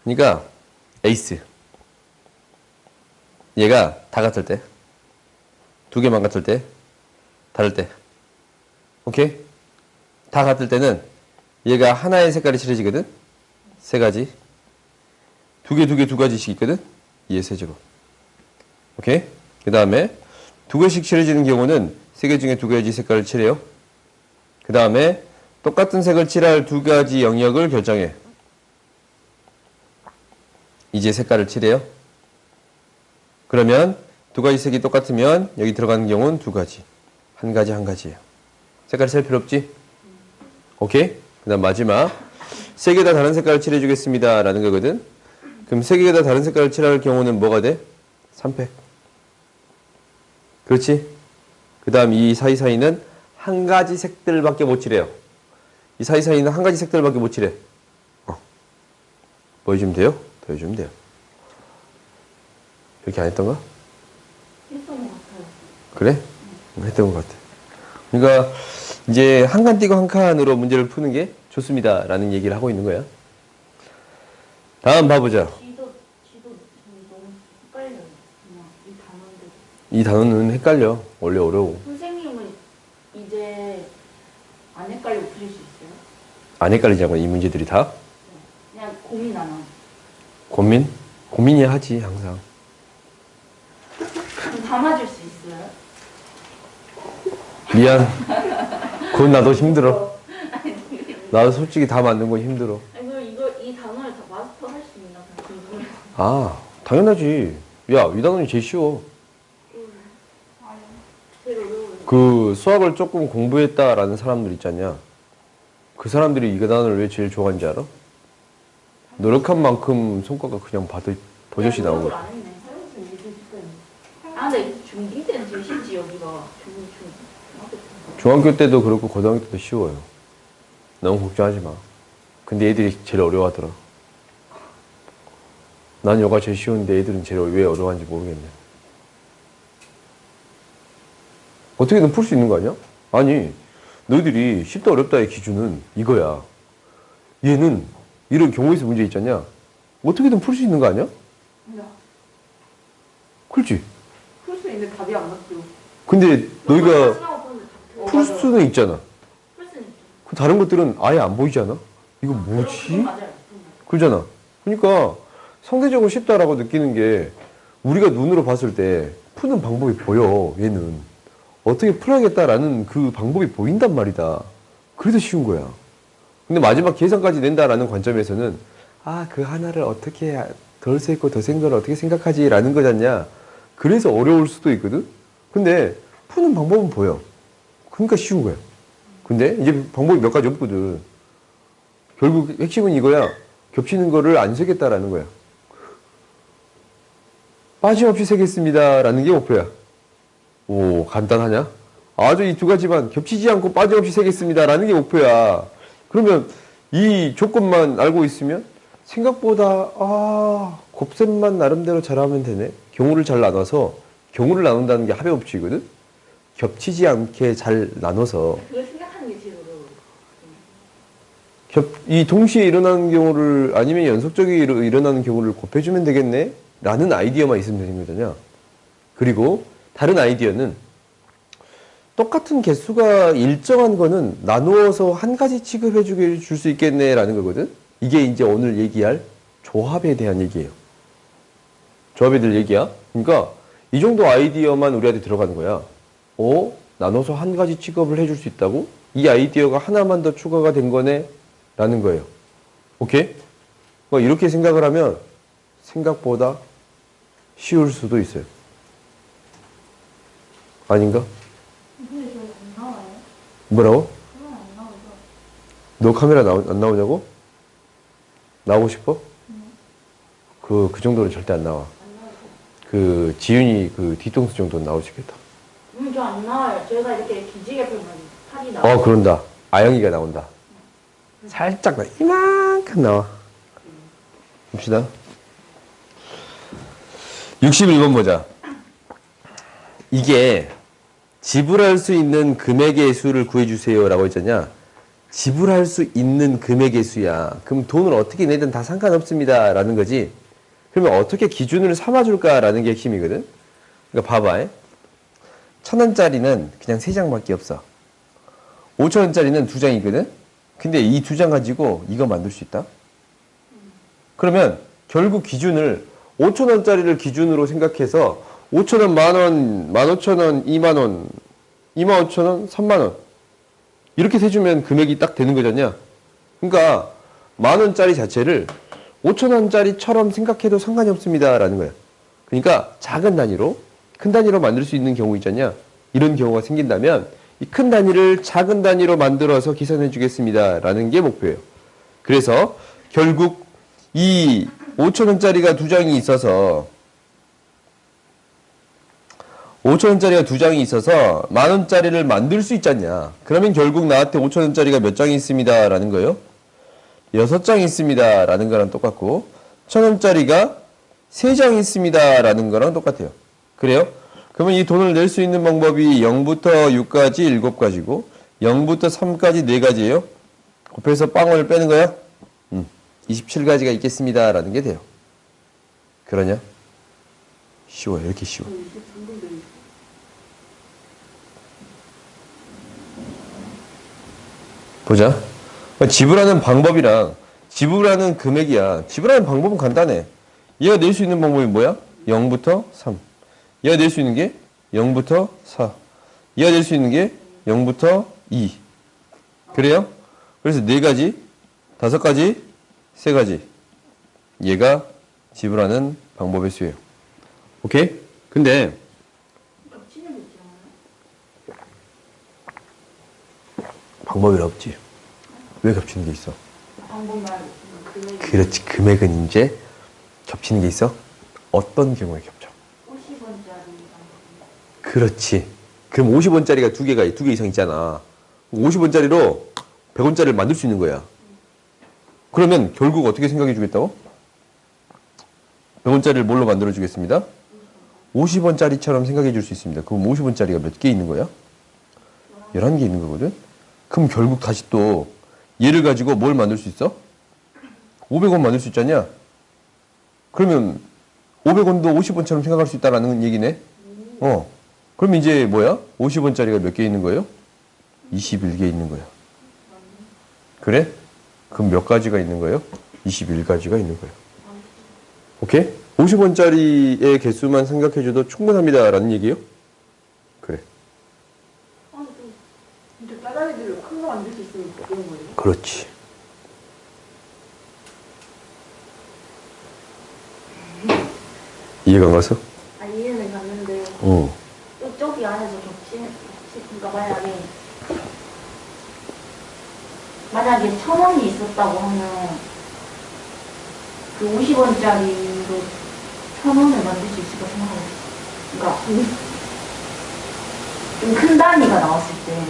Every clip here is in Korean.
그러니까 에이스. 얘가 다 같을 때, 두 개만 같을 때, 다를 때. 오케이? 다 같을 때는 얘가 하나의 색깔이 칠해지거든? 세 가지. 두 가지씩 있거든? 얘 세제곱. 오케이? 그 다음에 두 개씩 칠해지는 경우는 세 개 중에 두 가지 색깔을 칠해요. 그 다음에 똑같은 색을 칠할 두 가지 영역을 결정해. 이제 색깔을 칠해요. 그러면 두 가지 색이 똑같으면 여기 들어가는 경우는 두 가지. 한 가지, 한 가지예요. 색깔 칠 필요 없지? 오케이? 그 다음 마지막. 세 개 다 다른 색깔을 칠해주겠습니다. 라는 거거든. 그럼 세 개 다 다른 색깔을 칠할 경우는 뭐가 돼? 3팩. 그렇지? 그 다음 이 사이사이는 한 가지 색들밖에 못 칠해요. 이 사이사이는 한 가지 색들밖에 못 칠해. 뭐 해주면 돼요? 더 해주면 돼요. 이렇게 안 했던가? 했던 것 같아요. 그래? 했던 것 같아. 그러니까 이제 한 칸 띄고 한 칸으로 문제를 푸는 게 좋습니다. 라는 얘기를 하고 있는 거야. 다음 봐보자. 지도 너무 헷갈려요. 그냥 이 단어인데. 이 단어는 헷갈려. 원래 어려워. 선생님은 이제 안 헷갈리고 풀릴 수 있어요? 안 헷갈리자고 이 문제들이 다? 그냥 고민 안 하고. 고민? 고민이 하지 항상. 그럼 담아줄 수 있어요? 미안. 그건 나도 힘들어. 나도 솔직히 다 만든 거 힘들어. 아니 그럼 이 단어를 다 마스터할 수 있나 궁금해요. 아, 당연하지. 야, 이 단어는 제일 쉬워. 제일 어려워요. 그 수학을 조금 공부했다라는 사람들 있잖냐. 그 사람들이 이 단어를 왜 제일 좋아하는지 알아? 노력한 만큼 성과가 그냥 버젓이 나온 거야. 안 했네. 아 근데 중2 때는 제일 쉽지 여기가 중학교 때도 그렇고 고등학교 때도 쉬워요. 너무 걱정하지 마. 근데 애들이 제일 어려워하더라. 난 여가 제일 쉬운데 애들은 제일 왜 어려워하는지 모르겠네. 어떻게든 풀 수 있는 거 아니야? 아니, 너희들이 쉽다 어렵다의 기준은 이거야. 얘는 이런 경우에서 문제 있잖냐? 어떻게든 풀 수 있는 거 아니야? 네. 그렇지? 풀 수 있는데 답이 안 맞죠. 근데 너희가 풀 맞아요. 수는 있잖아. 풀 수는 있죠. 그 다른 것들은 아예 안 보이잖아? 이거 뭐지? 그건 맞아요. 그러잖아. 그러니까 상대적으로 쉽다라고 느끼는 게 우리가 눈으로 봤을 때 푸는 방법이 보여. 얘는 어떻게 풀어야겠다라는 그 방법이 보인단 말이다. 그래서 쉬운 거야. 근데 마지막 계산까지 낸다라는 관점에서는 그 하나를 어떻게 덜 세고 더 센 걸 어떻게 생각하지? 라는 거잖냐. 그래서 어려울 수도 있거든. 근데 푸는 방법은 보여. 그러니까 쉬운 거야. 근데 이제 방법이 몇 가지 없거든. 결국 핵심은 이거야. 겹치는 거를 안 세겠다라는 거야. 빠짐없이 세겠습니다. 라는 게 목표야. 오, 간단하냐? 아주 이 두 가지만 겹치지 않고 빠짐없이 세겠습니다. 라는 게 목표야. 그러면 이 조건만 알고 있으면 생각보다 곱셈만 나름대로 잘하면 되네. 경우를 잘 나눠서 경우를 나눈다는 게 합의 법칙이거든. 겹치지 않게 잘 나눠서 그걸 생각하는 게 제일 어려워요. 이 동시에 일어나는 경우를 아니면 연속적으로 일어나는 경우를 곱해주면 되겠네 라는 아이디어만 있으면 되는 거잖아. 그리고 다른 아이디어는 똑같은 개수가 일정한 거는 나누어서 한 가지 취급해 줄 수 있겠네 라는 거거든. 이게 이제 오늘 얘기할 조합에 대한 얘기예요. 조합에 대한 얘기야. 그러니까 이 정도 아이디어만 우리한테 들어가는 거야. 나눠서 한 가지 취급을 해줄 수 있다고? 이 아이디어가 하나만 더 추가가 된 거네? 라는 거예요. 오케이? 그러니까 이렇게 생각을 하면 생각보다 쉬울 수도 있어요. 아닌가? 근데 저희 안 나와요? 뭐라고? 그건 안 나오죠. 너 카메라 안 나오냐고? 나오고 싶어? 그 정도는 절대 안 나와. 안 나오죠. 그 지윤이 그 뒤통수 정도는 나올 수 있겠다. 저 안 나와요. 제가 이렇게 기지개 펴면 팔이 나와요. 그런다. 아영이가 나온다. 살짝 이만큼 나와. 봅시다. 61번 보자. 이게 지불할 수 있는 금액의 수를 구해주세요 라고 했잖냐. 지불할 수 있는 금액의 수야. 그럼 돈을 어떻게 내든 다 상관없습니다. 라는 거지. 그러면 어떻게 기준을 삼아줄까라는 게 핵심이거든. 그러니까 봐봐. 1,000원짜리는 그냥 3장밖에 없어. 5,000원짜리는 2장이거든. 근데 이 2장 가지고 이거 만들 수 있다? 그러면 결국 기준을 5,000원짜리를 기준으로 생각해서 5,000원, 만원, 15,000원, 2만원, 25,000원, 3만원 이렇게 세주면 금액이 딱 되는 거잖냐. 그러니까 만원짜리 자체를 5,000원짜리처럼 생각해도 상관이 없습니다 라는 거야. 그러니까 작은 단위로 큰 단위로 만들 수 있는 경우 있잖냐. 이런 경우가 생긴다면 이 큰 단위를 작은 단위로 만들어서 계산해 주겠습니다 라는 게 목표예요. 그래서 결국 이 5,000원짜리가 2장이 있어서 5,000원짜리가 2장이 있어서 만원짜리를 만들 수 있잖냐. 그러면 결국 나한테 5,000원짜리가 몇 장이 있습니다 라는 거예요. 6장이 있습니다 라는 거랑 똑같고 1,000원짜리가 3장이 있습니다 라는 거랑 똑같아요. 그래요? 그러면 이 돈을 낼 수 있는 방법이 0부터 6까지 7가지고 0부터 3까지 4가지예요. 곱해서 빵원을 빼는 거야? 27가지가 있겠습니다 라는 게 돼요. 그러냐? 쉬워요. 이렇게 쉬워. 보자. 지불하는 방법이랑 지불하는 금액이야. 지불하는 방법은 간단해. 얘가 낼 수 있는 방법이 뭐야? 0부터 3. 얘가 낼 수 있는 게 0부터 4. 얘가 낼 수 있는 게 0부터 2. 그래요? 그래서 4가지, 5가지, 3가지. 얘가 지불하는 방법의 수예요. 오케이? 근데 겹치는 거 있잖아요. 방법이 없지. 왜 겹치는 게 있어? 방법만 금액이 그렇지. 금액은 이제 겹치는 게 있어? 어떤 경우에 겹쳐? 50원짜리랑 그렇지. 그럼 50원짜리가 2개 이상 있잖아. 50원짜리로 100원짜리를 만들 수 있는 거야. 그러면 결국 어떻게 생각해 주겠다고? 100원짜리를 뭘로 만들어 주겠습니다? 50원짜리처럼 생각해 줄 수 있습니다. 그럼 50원짜리가 몇 개 있는 거야? 11개 있는 거거든? 그럼 결국 다시 또 얘를 가지고 뭘 만들 수 있어? 500원 만들 수 있잖냐? 그러면 500원도 50원처럼 생각할 수 있다라는 얘기네? 그럼 이제 뭐야? 50원짜리가 몇 개 있는 거예요? 21개 있는 거야. 그래? 그럼 몇 가지가 있는 거예요? 21가지가 있는 거예요. 오케이? 50원짜리의 개수만 생각해줘도 충분합니다. 라는 얘기예요? 그래. 근데 짜장이들로 큰 거 만들 수 있으면 어떤 거예요? 그렇지. 이해가 안 가서? 아, 이해는 갔는데 이쪽이 안에서 그러니까 만약에 1,000원이 있었다고 하면 그 50원짜리로 1,000원을 만들 수 있을까 생각해요. 그러니까 좀 큰 단위가 나왔을 때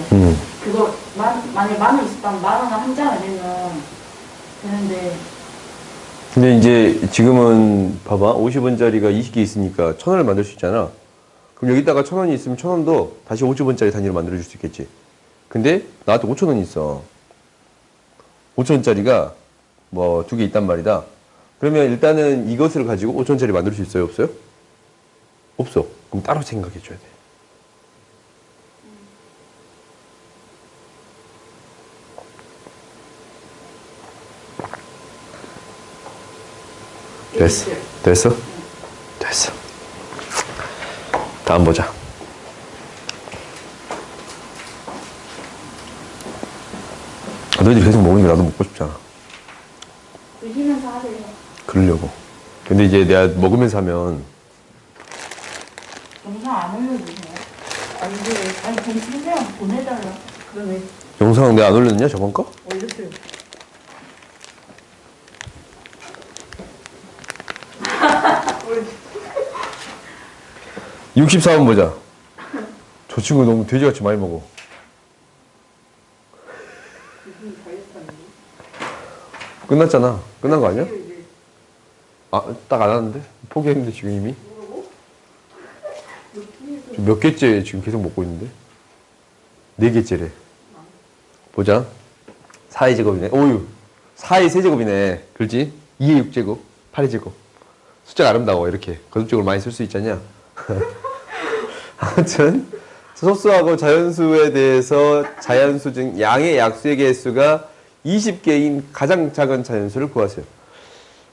그거 만약에 10,000원 있었다면 10,000원을 한 장을 내면 되는데 근데 이제 지금은 봐봐. 50원짜리가 20개 있으니까 1,000원을 만들 수 있잖아. 그럼 여기다가 1,000원이 있으면 1,000원도 다시 50원짜리 단위로 만들어줄 수 있겠지. 근데 나한테 5,000원이 있어. 5,000원짜리가 뭐 2개 있단 말이다. 그러면 일단은 이것을 가지고 5,000원짜리 만들 수 있어요? 없어요? 없어. 그럼 따로 생각해 줘야 돼. 됐어. 됐어? 됐어. 다음 보자. 너희들 계속 먹으니까 나도 먹고 싶잖아. 드시면서 하세요. 그러려고. 근데 이제 내가 먹으면서 하면 영상 안 올려주세요. 아니, 그냥 보내달라. 그러면 영상 내가 안 올렸냐 저번 거? 올렸어요. 64번 보자. 저 친구 너무 돼지같이 많이 먹어. 끝났잖아. 끝난 거 아니야? 아, 딱 안 하는데? 포기했는데 지금 이미? 몇 개째 지금 계속 먹고 있는데? 4개째래. 보자. 4의 제곱이네. 오유. 4의 세제곱이네. 그렇지? 2의 6제곱, 8의 제곱. 숫자가 아름다워. 이렇게 거듭적으로 많이 쓸 수 있잖냐. 아무튼 소수하고 자연수에 대해서 자연수 중 양의 약수의 개수가 20개인 가장 작은 자연수를 구하세요.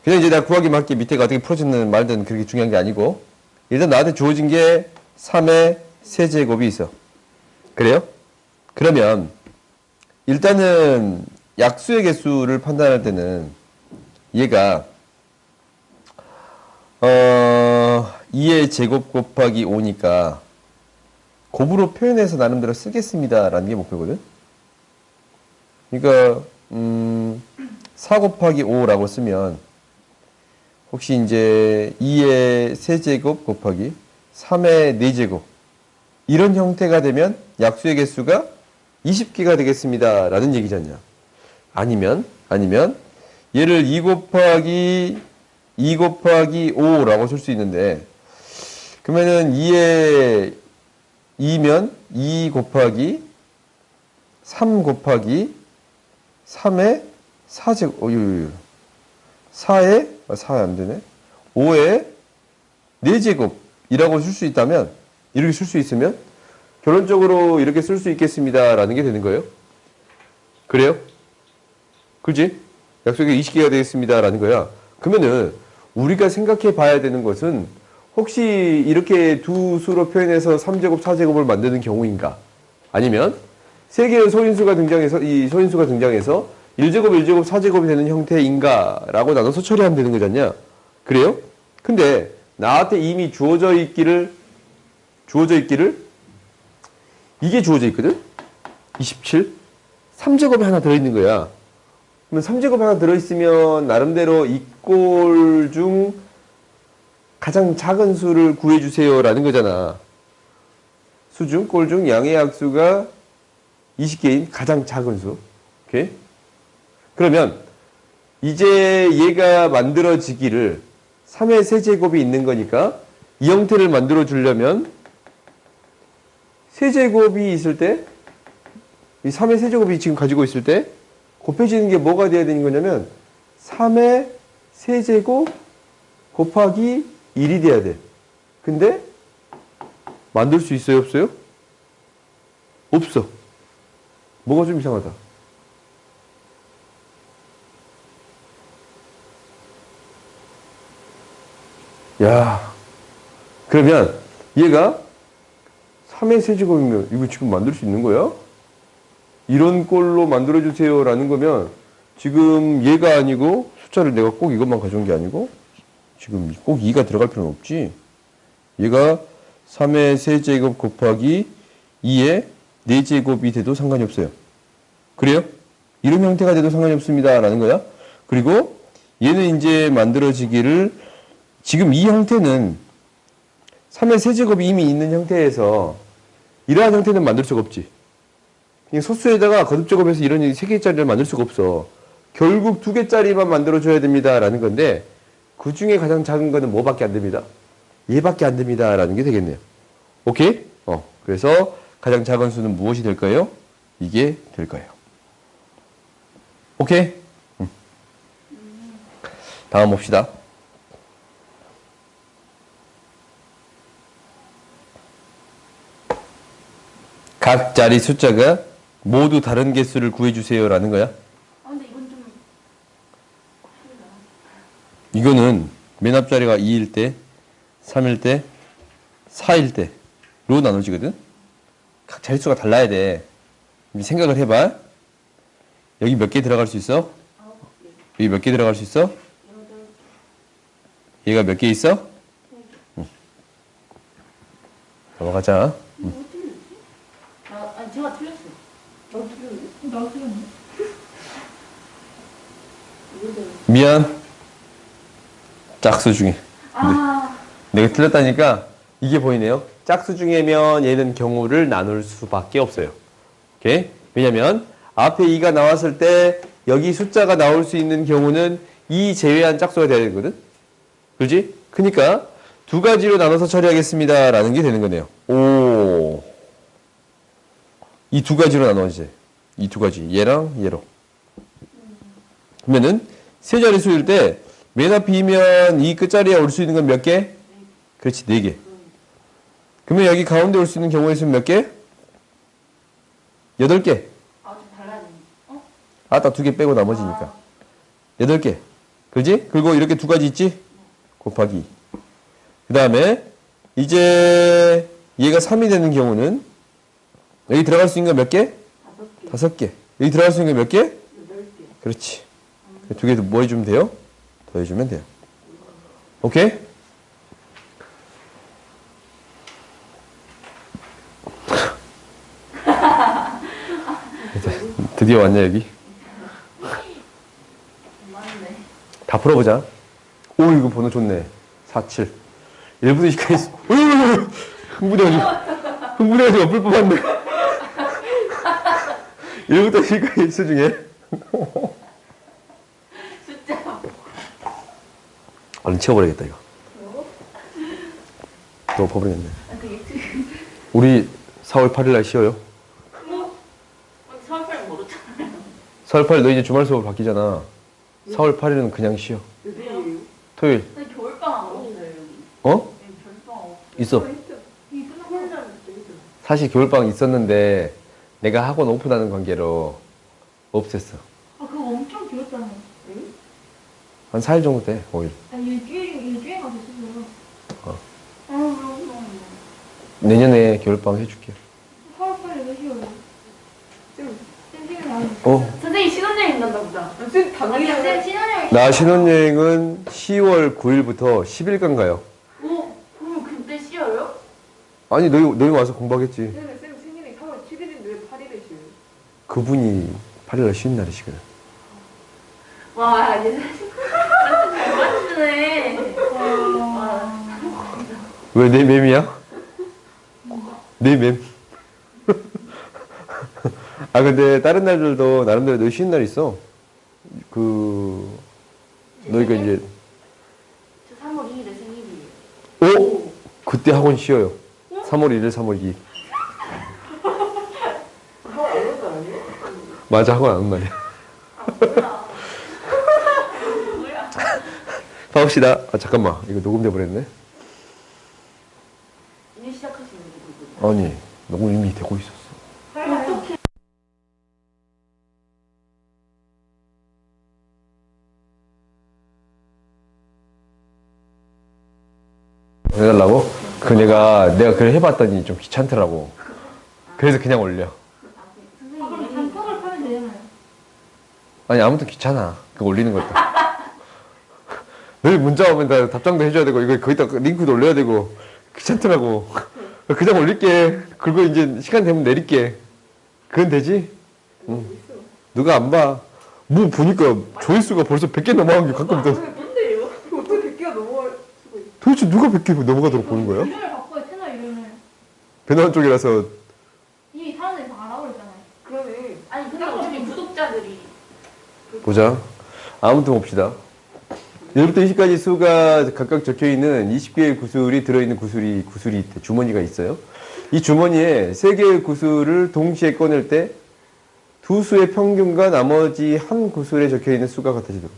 그냥 이제 내가 구하기 맞게 밑에가 어떻게 풀어지는 말든 그렇게 중요한 게 아니고 일단 나한테 주어진 게 3의 세제곱이 있어. 그래요? 그러면 일단은 약수의 개수를 판단할 때는 얘가 2의 제곱 곱하기 5니까 곱으로 표현해서 나름대로 쓰겠습니다 라는 게 목표거든. 그러니까 4 곱하기 5라고 쓰면 혹시 이제 2의 세제곱 곱하기 3의 4제곱 이런 형태가 되면 약수의 개수가 20개가 되겠습니다 라는 얘기잖냐. 아니면 얘를 2 곱하기 5라고 쓸 수 있는데 그러면은 2면 2 곱하기 3 곱하기 3의 4제곱 4의 4 안되네 5의 4제곱이라고 쓸 수 있다면 이렇게 쓸 수 있으면 결론적으로 이렇게 쓸 수 있겠습니다 라는 게 되는 거예요. 그래요? 그지? 약속이 20개가 되겠습니다 라는 거야. 그러면은 우리가 생각해 봐야 되는 것은 혹시 이렇게 두 수로 표현해서 3제곱, 4제곱을 만드는 경우인가? 아니면 세 개의 소인수가 등장해서 이 소인수가 등장해서 1제곱, 1제곱, 4제곱이 되는 형태인가? 라고 나눠서 처리하면 되는 거잖냐? 그래요? 근데 나한테 이미 주어져 있기를 이게 주어져 있거든? 27? 3제곱이 하나 들어있는 거야. 그러면 3제곱 하나 들어있으면 나름대로 이 꼴 중 가장 작은 수를 구해주세요 라는 거잖아. 수 중, 꼴 중 양의 약수가 20개인 가장 작은 수. 오케이? 그러면 이제 얘가 만들어지기를 3의 세제곱이 있는 거니까 이 형태를 만들어 주려면 세제곱이 있을 때 이 3의 세제곱이 지금 가지고 있을 때 곱해지는 게 뭐가 돼야 되는 거냐면 3의 세제곱 곱하기 1이 돼야 돼. 근데 만들 수 있어요? 없어요? 없어. 뭐가 좀 이상하다. 야, 그러면 얘가 3의 세제곱이면 이거 지금 만들 수 있는 거야? 이런 꼴로 만들어주세요 라는 거면 지금 얘가 아니고 숫자를 내가 꼭 이것만 가져온 게 아니고 지금 꼭 2가 들어갈 필요는 없지. 얘가 3의 세제곱 곱하기 2의 4제곱이 돼도 상관이 없어요. 그래요? 이런 형태가 돼도 상관이 없습니다 라는 거야. 그리고 얘는 이제 만들어지기를 지금 이 형태는 3의 세제곱이 이미 있는 형태에서 이러한 형태는 만들 수가 없지. 소수에다가 거듭제곱해서 이런 3개짜리를 만들 수가 없어. 결국 2개짜리만 만들어줘야 됩니다 라는 건데 그 중에 가장 작은 거는 뭐밖에 안 됩니다. 얘밖에 안 됩니다 라는 게 되겠네요. 오케이? 그래서 가장 작은 수는 무엇이 될까요? 이게 될 거예요. 오케이? 다음 봅시다. 각 자리 숫자가 모두 다른 개수를 구해주세요 라는 거야. 근데 이건 좀 이거는 맨 앞자리가 2일 때, 3일 때, 4일 때로 나눠지거든. 각 자릿수가 달라야 돼. 생각을 해봐. 여기 몇 개 들어갈 수 있어? 여기 몇 개 들어갈 수 있어? 얘가 몇 개 있어? 넘어가자. 아니 제가 틀렸어. 나도 틀렸는데? 나도 틀렸네. 미안. 짝수 중에. 아. 내가 틀렸다니까 이게 보이네요. 짝수 중에면 얘는 경우를 나눌 수밖에 없어요. 오케이? 왜냐면 앞에 2가 나왔을 때 여기 숫자가 나올 수 있는 경우는 2 제외한 짝수가 돼야 되거든. 그렇지? 그러니까 두 가지로 나눠서 처리하겠습니다 라는 게 되는 거네요. 오. 이 두 가지로 나눠지. 이 두 가지. 얘랑 얘로. 그러면은 세 자릿수일 때 맨 앞이면 이 끝자리에 올 수 있는 건 몇 개? 그렇지, 4개. 그러면 여기 가운데 올 수 있는 경우에 있으면 몇 개? 8개. 좀 달라지네. 딱 2개 빼고 나머지니까. 8개. 그지? 그리고 이렇게 2가지 있지? 곱하기. 그 다음에 이제 얘가 3이 되는 경우는 여기 들어갈 수 있는 건 몇 개? 5개. 5개. 여기 들어갈 수 있는 건 몇 개? 8개. 그렇지. 2개 뭐 해주면 돼요? 더해주면 돼요. 오케이? 드디어 왔냐 여기? 맞네. 다 풀어보자. 오 이거 번호 좋네. 47. 1부터 10까지 흥분해가지고 엎을 뻔한데 1부터 10까지 수 중에 숫자. 얼른 치워버리겠다 이거. 또 엎어버리겠네. 되게 우리 4월 8일 날 쉬어요. 서울팔 모르잖아요. 4월 8일 너 이제 주말 수업 바뀌잖아. 4월 8일은 그냥 쉬어. 왜요? 토요일. 근데 겨울방학 없어요, 여기. 어? 여기 겨울방학 없어요. 있어. 이 끝나고 사실 겨울방학 있었는데 내가 학원 오픈하는 관계로 없앴어. 그거 엄청 길었잖아요. 한 4일 정도 돼. 5일. 일주일 가서 쓰세요. 내년에 겨울방학 해줄게. 4월 8일 왜 쉬어요? 쌤 나는. 선생님 신혼여행 간다 보다. 쌤 신혼여행. 나 신혼여행은 10월 9일부터 10일간 가요. 그럼 그때 쉬어요? 아니 너희 와서 공부하겠지. 쌤 생일이 4월 7일인데 왜 8일에 쉬어요? 그분이 8일날 쉬는 날이시거든. 와, 얘 잘 맞추네. 왜 내 맴이야? 내 맴. 근데 다른 날들도 나름대로 너희 쉬는 날 있어. 너희가 이제 저 3월 2일에 생일이에요. 오! 그때 학원 쉬어요. 3월 1일, 3월 2일. 맞아, 학원 안 온 날이야. 뭐야? 가봅시다. 잠깐만. 이거 녹음돼 버렸네. 이제 시작하시는 거죠? 아니, 녹음 이미 되고 있었어. 어떻게? 해달라고? 내가 그걸 해봤더니 좀 귀찮더라고. 그래서 그냥 올려. 그럼 단톡을 파면 되잖아요. 아니, 아무튼 귀찮아. 그거 올리는 것도. 늘 문자 오면 다 답장도 해줘야 되고, 이거 거기다 링크도 올려야 되고, 귀찮더라고. 그냥 올릴게. 그리고 이제 시간 되면 내릴게. 그건 되지? 응. 누가 안 봐. 뭐 보니까 조회수가 벌써 100개 넘어간 게 가끔 있다. 뭔데요? 어떻게 100개가 넘어갈 수가 있어? 도대체 누가 100개 넘어가도록 보는 거야? 이름을 바꿔요, 채널 이름을. 배나한 쪽이라서. 이 사람들이 다 알아버렸잖아요. 그러네. 아니, 근데 어차피 구독자들이. 보자. 아무튼 봅시다. 1부터 20까지 수가 각각 적혀있는 20개의 구슬이 들어있는 구슬이 있대. 주머니가 있어요. 이 주머니에 3개의 구슬을 동시에 꺼낼 때 두 수의 평균과 나머지 한 구슬에 적혀있는 수가 같아지도록.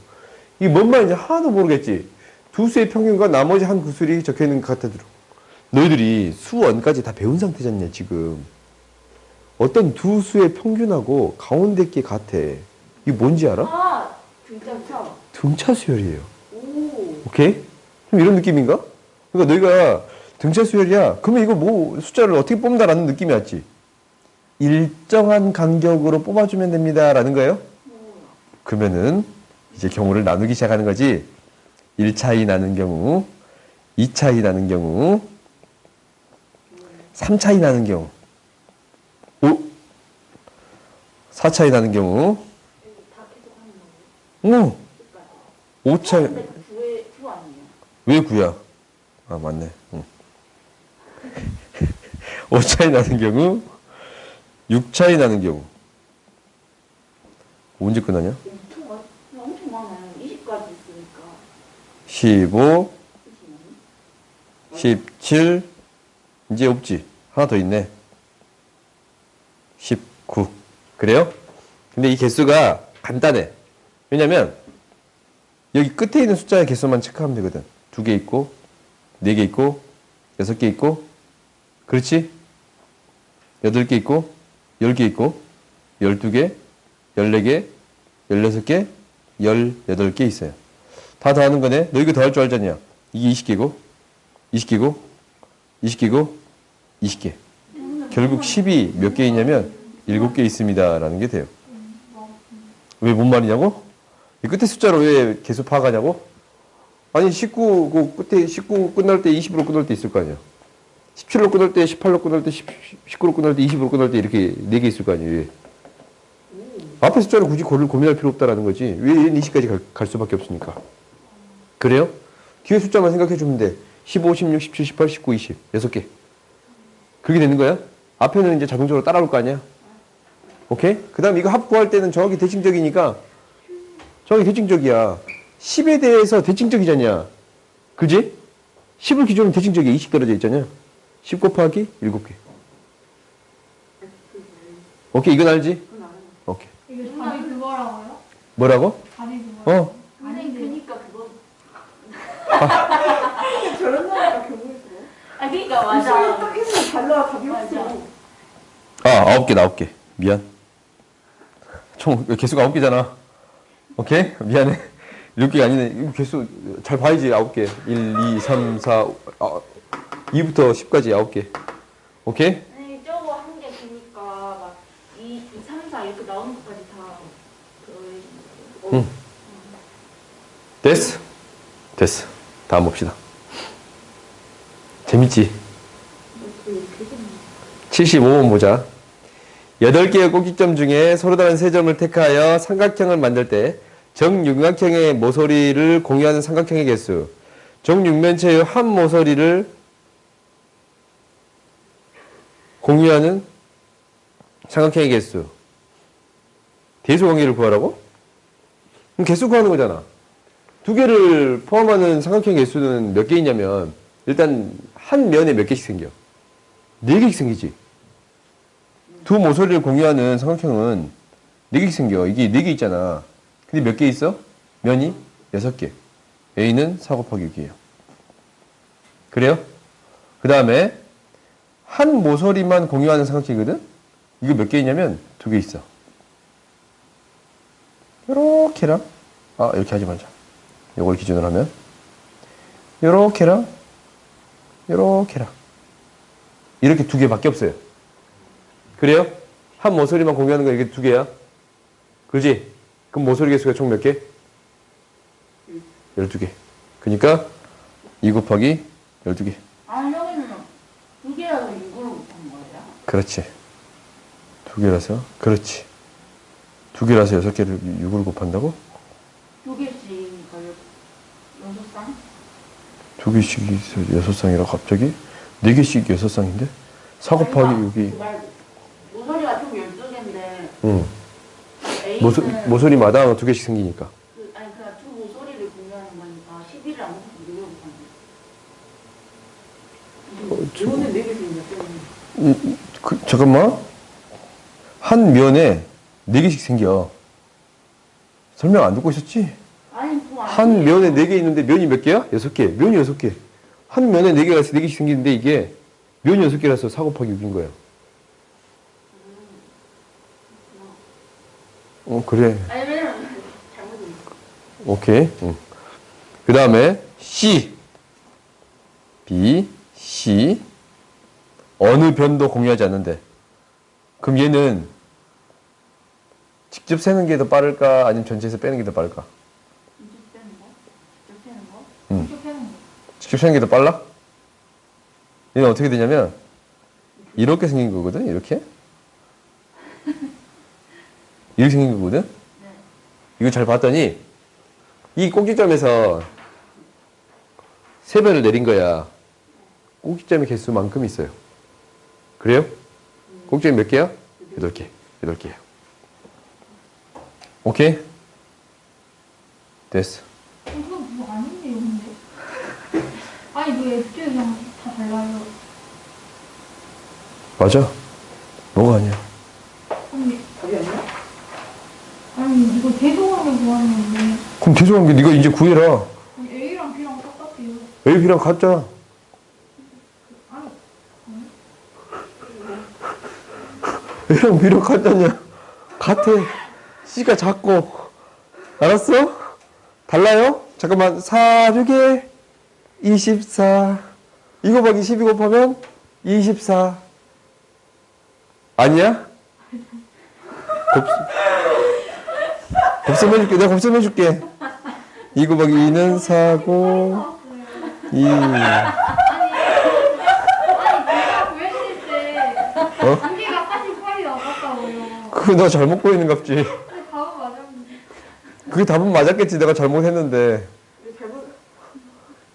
이게 뭔 말인지 하나도 모르겠지. 두 수의 평균과 나머지 한 구슬이 적혀있는 것 같아도록. 너희들이 수원까지 다 배운 상태잖냐 지금. 어떤 두 수의 평균하고 가운데 게 같아. 이게 뭔지 알아? 등짝차. 등차 수열이에요. 오. 오케이? 좀 이런 느낌인가? 그러니까 너희가 등차 수열이야. 그러면 이거 뭐 숫자를 어떻게 뽑는다라는 느낌이 왔지? 일정한 간격으로 뽑아주면 됩니다. 라는 거예요? 그러면은 이제 경우를 나누기 시작하는 거지. 1차이 나는 경우, 2차이 나는 경우, 3차이 나는 경우, 4차이 나는 경우, 다 계속 하는 거예요? 5차이, 근데 구 아니에요? 왜 9야? 아, 맞네. 5차이 나는 경우, 6차이 나는 경우. 언제 끝나냐? 엄청 많아요. 20까지 있으니까. 15, 20. 17, 이제 없지. 하나 더 있네. 19. 그래요? 근데 이 개수가 간단해. 왜냐면 여기 끝에 있는 숫자의 개수만 체크하면 되거든. 2개 있고 4개 있고 6개 있고 그렇지? 8개 있고 10개 있고 12개 14개 16개 18개 있어요. 다 더하는 거네. 너 이거 더할 줄 알잖냐. 이게 20개고 20개고 20개고 20개. 결국 10이 몇 개 있냐면 7개 있습니다 라는 게 돼요. 왜 뭔 말이냐고? 이 끝에 숫자로 왜 개수 파악하냐고? 아니 19, 그 끝에 19 끝날 때 20으로 끝날 때 있을 거 아니야. 17로 끝날 때, 18로 끝날 때, 19로 끝날 때, 20으로 끝날 때 이렇게 4개 있을 거 아니에요. 왜? 앞에 숫자를 굳이 고민할 필요 없다라는 거지. 왜 얘는 20까지 갈 수밖에 없으니까. 그래요? 뒤에 숫자만 생각해 주면 돼. 15, 16, 17, 18, 19, 20. 6개. 그렇게 되는 거야? 앞에는 이제 자동적으로 따라올 거 아니야? 오케이? 그 다음 이거 합 구할 때는 정확히 대칭적이니까 정확히 대칭적이야. 10에 대해서 대칭적이잖냐. 그지? 10을 기준으로 대칭적이야. 20 떨어져 있잖냐. 10 곱하기 7개. 오케이, 이건 알지? 오케이. 이게 답이 그거라고요? 뭐라고? 답이 그거라고? 어. 선생님 그니까 그거 저런 나라가 경우있어. 아 그니까 수학 맞아. 딱 했으면 달라 답이 맞아. 없어. 아, 9개, 9개. 미안. 총 개수가 9개잖아. 오케이? 미안해. 6개가 아니네. 이거 개수 잘 봐야지. 9개. 1, 2, 3, 4, 2부터 10까지 9개. 오케이? 아니 저거 한 개 그니까 막 2, 3, 4 이렇게 나오는 것까지 다 들어있는 응. 됐어? 됐어. 다음 봅시다. 재밌지? 75번 보자. 8개의 꼭지점 중에 서로 다른 3점을 택하여 삼각형을 만들 때 정육각형의 모서리를 공유하는 삼각형의 개수, 정육면체의 한 모서리를 공유하는 삼각형의 개수. 대수 관계를 구하라고? 그럼 개수 구하는 거잖아. 2개를 포함하는 삼각형 개수는 몇 개 있냐면 일단 한 면에 몇 개씩 생겨? 4개씩 생기지. 두 모서리를 공유하는 삼각형은 4개씩 생겨. 이게 4개 있잖아. 근데 몇 개 있어? 면이 6개. A는 4 곱하기 6이에요. 그래요? 그 다음에 한 모서리만 공유하는 삼각형이거든? 이거 몇 개 있냐면 2개 있어. 요렇게랑 이렇게 하지 말자. 요걸 기준으로 하면 요렇게랑 요렇게랑 이렇게 2개밖에 없어요. 그래요? 한 모서리만 공유하는 거 이게 2개야. 그지? 그럼 모서리 개수가 총 몇 개? 12개. 그러니까 2 곱하기 12개. 아 여기는 2개라서 6으로 못한 거예요? 그렇지. 2개라서 그렇지. 2개라서 6개를 6으로 곱한다고? 2개씩이니까 6쌍? 2개씩 있어 6쌍이라 갑자기? 4개씩 6쌍인데? 4 곱하기 6이 모서리가 총 12개인데 응. A는 모서리마다 2개씩 생기니까. 아니 그냥 두 모서리를 공유하는 거니까 11을 안 곱하고 6을 곱하는 거예요. 이거는 4개 생겼죠. 잠깐만. 한 면에 4개씩 생겨. 설명 안 듣고 있었지? 아니 그거 한 면에 4개 있는데 면이 몇 개야? 6개. 면이 6개. 한 면에 4개가 4개씩 생기는데 이게 면이 6개라서 4 곱하기 6인 거야. 그래. 아니 왜냐면 잘못은 오케이. 그 다음에 C, B, C 어느 변도 공유하지 않는데 그럼 얘는 직접 세는 게 더 빠를까 아니면 전체에서 빼는 게 더 빠를까? 이쪽 빼는 거? 이쪽 빼는 거? 응. 이쪽 빼는 거. 직접 세는 게 더 빨라? 얘는 어떻게 되냐면 이렇게 생긴 거거든. 이렇게 생긴 거거든. 네. 이거 잘 봤더니 이 꼭지점에서 3배를 내린 거야. 꼭지점의 개수만큼 있어요. 그래요? 꼭지점이 몇 개야? 8개. 8개예요. 오케이? 됐어. 이거 뭐 아닌데요, 근데? 아니, 왜 F쪽이랑 다 달라요? 맞아. 뭐가 아니야. 아니, 답이 없나? 아니 이거 대소관계에서 구하는 건데. 그럼 죄송한 게 네가 이제 구해라. 아니, A랑 B랑 똑같아요. A, B랑 같잖아. 아니, A랑 B랑 같잖냐. 같아. C가 작고. 알았어? 달라요? 잠깐만. 4, 6에 24. 2 곱하기 12 곱하면 24. 아니야? 곱셈해줄게. 내가 곱셈해줄게. 2 곱하기 2는 4고, 2. 내가 구했을 때 어? 단계가 48이 나왔다고요. 그거 너 잘못 보이는 갑지. 근데 답은 맞았는데. 그게 답은 맞았겠지. 내가 잘못했는데.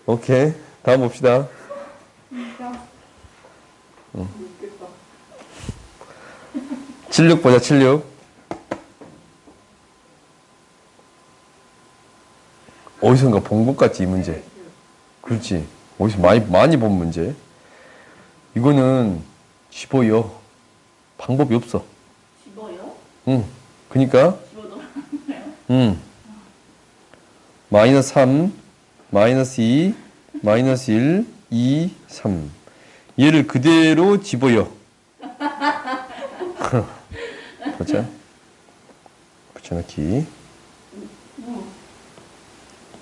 오케이. 다음 봅시다. 진짜. 76 보자, 76. 어디선가 본 것 같지, 이 문제. 그렇지. 어디서 많이 본 문제. 이거는 집어요. 방법이 없어. 집어요? 응. 그니까, 집어넣어요? 마이너스 3, 마이너스 2, 마이너스 1, 2, 3. 얘를 그대로 집어요. 그렇죠? 붙여넣기.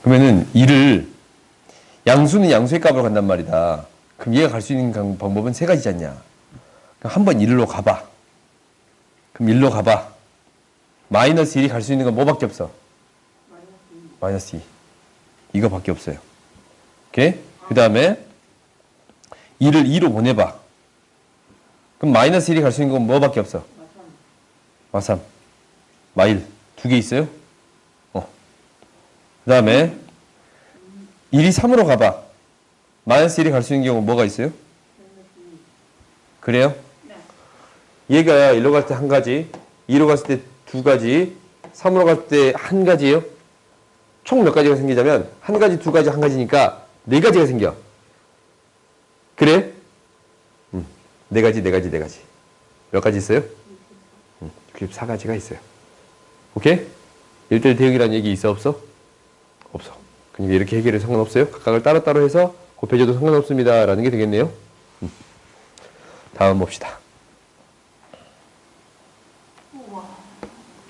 그러면은 이를 양수는 양수의 값으로 간단 말이다. 그럼 얘가 갈 수 있는 방법은 세 가지지 않냐. 그럼 한번 1로 가봐. 그럼 1로 가봐. 마이너스 1이 갈 수 있는 건 뭐밖에 없어? 마이너스 2. 이거밖에 없어요. 오케이? 그 다음에 2를 2로 보내봐. 그럼 마이너스 1이 갈 수 있는 건 뭐밖에 없어? 마삼. 마일. 2개 있어요? 그 다음에 1이 3으로 가봐. 마이너스 1이 갈 수 있는 경우 뭐가 있어요? 그래요? 얘가 1로 갈 때 한 가지, 2로 갔을 때 두 가지, 3으로 갈 때 한 가지예요? 총 몇 가지가 생기자면 한 가지, 두 가지, 한 가지니까 네 가지가 생겨. 그래? 네 가지, 네 가지, 네 가지. 몇 가지 있어요? 64가지가 있어요. 오케이? 1대1 대응이라는 얘기 있어, 없어? 없어. 그러니까 이렇게 해결해도 상관없어요. 각각을 따로따로 해서 곱해줘도 상관없습니다. 라는 게 되겠네요. 다음 봅시다.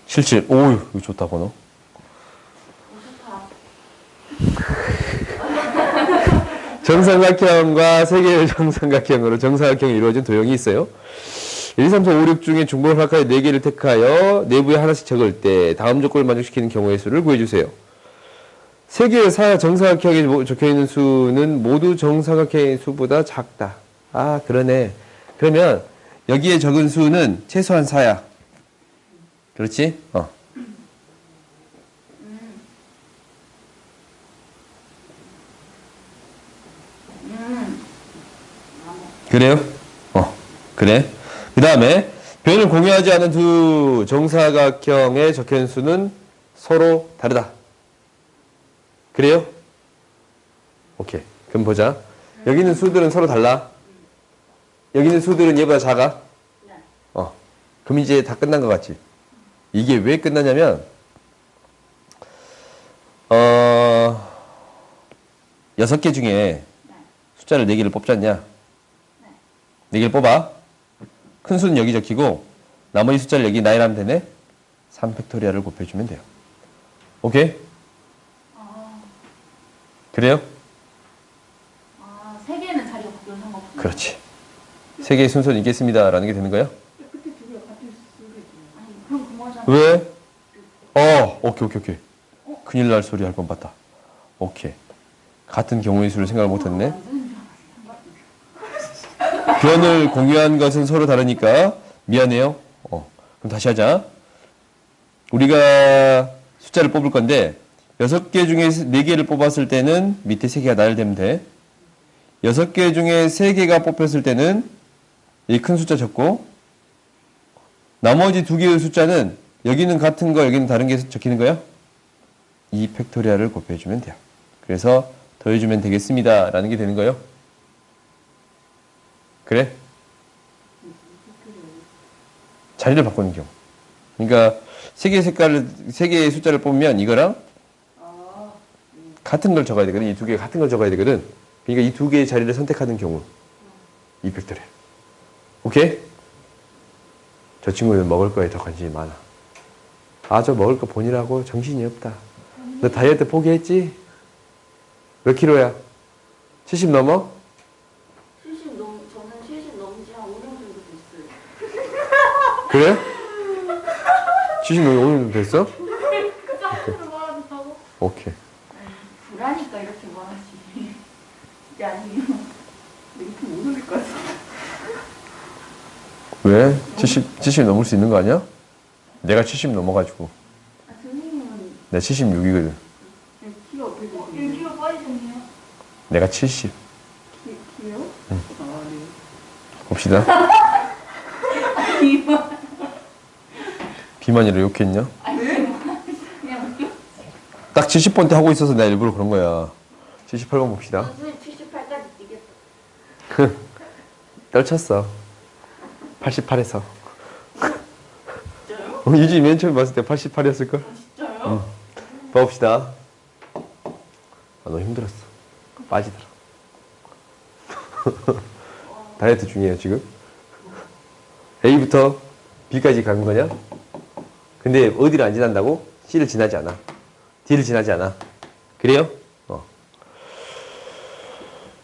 77. 오유, 이거 좋다, 번호. 정삼각형과 세 개의 정삼각형으로 정사각형이 이루어진 도형이 있어요. 1, 2, 3, 4, 5, 6 중에 중복각하여 4개를 택하여 내부에 하나씩 적을 때 다음 조건을 만족시키는 경우의 수를 구해주세요. 세 개의 정사각형에 적혀있는 수는 모두 정사각형의 수보다 작다. 아, 그러네. 그러면 여기에 적은 수는 최소한 4야. 그렇지? 그래요? 그래. 그 다음에 변을 공유하지 않은 두 정사각형의 적혀있는 수는 서로 다르다. 그래요? 오케이. 그럼 보자. 여기 있는 수들은 서로 달라. 여기 있는 수들은 얘보다 작아. 그럼 이제 다 끝난 것 같지? 이게 왜 끝나냐면 6개 중에 숫자를 4개를 뽑잖냐? 4개를 뽑아. 큰 수는 여기 적히고 나머지 숫자를 여기 나열하면 되네. 3팩토리얼을 곱해주면 돼요. 오케이? 그래요? 세 개는 자리가 바뀌어도 상관없어요. 그렇지. 3개의 순서는 있겠습니다. 라는 게 되는 거야? 아니, 그럼 그거잖아. 왜? 오케이. 큰일 날 소리 할 뻔 봤다. 오케이. 같은 경우의 수를 생각을 못했네. 변을 공유한 것은 서로 다르니까 미안해요. 그럼 다시 하자. 우리가 숫자를 뽑을 건데 6개 중에 4개를 뽑았을 때는 밑에 3개가 나열되면 돼. 6개 중에 3개가 뽑혔을 때는 이 큰 숫자 적고 나머지 2개의 숫자는 여기는 같은 거 여기는 다른 게 적히는 거야? 2팩토리얼을 곱해주면 돼요. 그래서 더해주면 되겠습니다. 라는 게 되는 거예요. 그래? 자리를 바꾸는 경우. 그러니까 세 개의 숫자를 뽑으면 이거랑 아, 같은 걸 적어야 되거든. 이 두 개가 같은 걸 적어야 되거든. 그러니까 이 두 개의 자리를 선택하는 경우 이 벡터래. 오케이? 저 친구는 먹을 거에 더 관심이 많아. 아, 저 먹을 거 본이라고 정신이 없다. 너 다이어트 포기했지? 몇 킬로야? 70 넘어? 70 저는 70 넘은 지한 5년 정도 됐어요. 그래? 70 넘어 5년 정도 됐어? 그 사람으로 말하겠다고? 오케이. 불하니까 이렇게 말하지. 그게 아니면 이렇게 못 올릴 것 같아. 왜? 70 넘을 수 있는 거 아니야? 내가 70 넘어가지고. 아, 선생님은 내가 76이거든. 키가 어떻게 되세요? 1kg 빠지셨네요. 내가 70. 키요? 응. 아, 네. 봅시다. 비만이라 욕했냐? 그냥 딱 70번 때 하고 있어서 내가 일부러 그런 거야. 78번 봅시다. 선생님 78까지 뛰겠다. 떨쳤어. 88에서. 진짜요? 유진이 맨 처음 봤을 때 88이었을걸? 진짜요? 봐봅시다. 아, 너무 힘들었어. 빠지더라. 다이어트 중이에요, 지금. A부터 B까지 가는 거냐? 근데 어디를 안 지난다고? C를 지나지 않아. D를 지나지 않아. 그래요?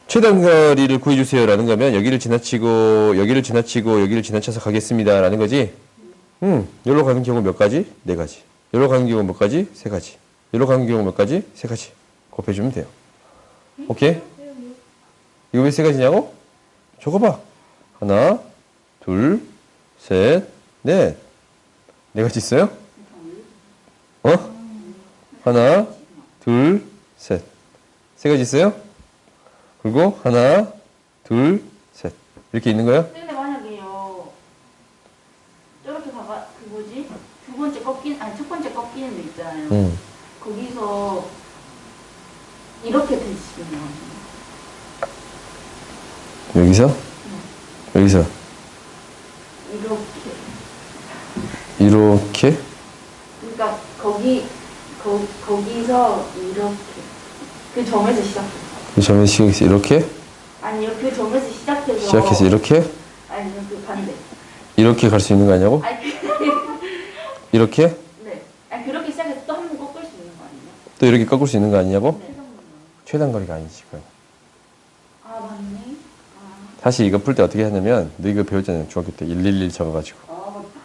최단 거리를 구해주세요라는 거면 여기를 지나치고 여기를 지나치고 여기를 지나쳐서 가겠습니다라는 거지. 여기로 가는 경우 몇 가지? 네 가지. 여기로 가는 경우 몇 가지? 세 가지. 여기로 가는 경우 몇 가지? 세 가지. 곱해주면 돼요. 오케이? 이거 왜 세 가지냐고? 적어봐. 하나, 둘, 셋, 넷. 네 가지 있어요? 하나, 둘, 셋. 세 가지 있어요? 그리고 하나, 둘, 셋. 이렇게 있는 거야? 근데 만약에요. 저렇게 가가 그 뭐지? 두 번째 꺾인 아니 첫 번째 꺾이는 데 있잖아요. 거기서 이렇게 되시면 여기서? 여기서? 이렇게. 이렇게? 그러니까 거기서 이렇게 그 점에서 시작해. 이 점에 시작해서 이렇게? 아니요 그 점에서 시작해서 시작해서 이렇게? 아니면 그 반대. 이렇게 갈 수 있는 거 아니냐고? 아니 이렇게? 네. 아니 그렇게 시작해서 또 한 번 꺾을 수 있는 거 아니에요? 또 이렇게 꺾을 수 있는 거 아니냐고? 네. 최단 거리가 아니지, 그건. 아 맞네. 아. 사실 이거 풀 때 어떻게 하냐면, 너 이거 배웠잖아요. 중학교 때 111 적어가지고.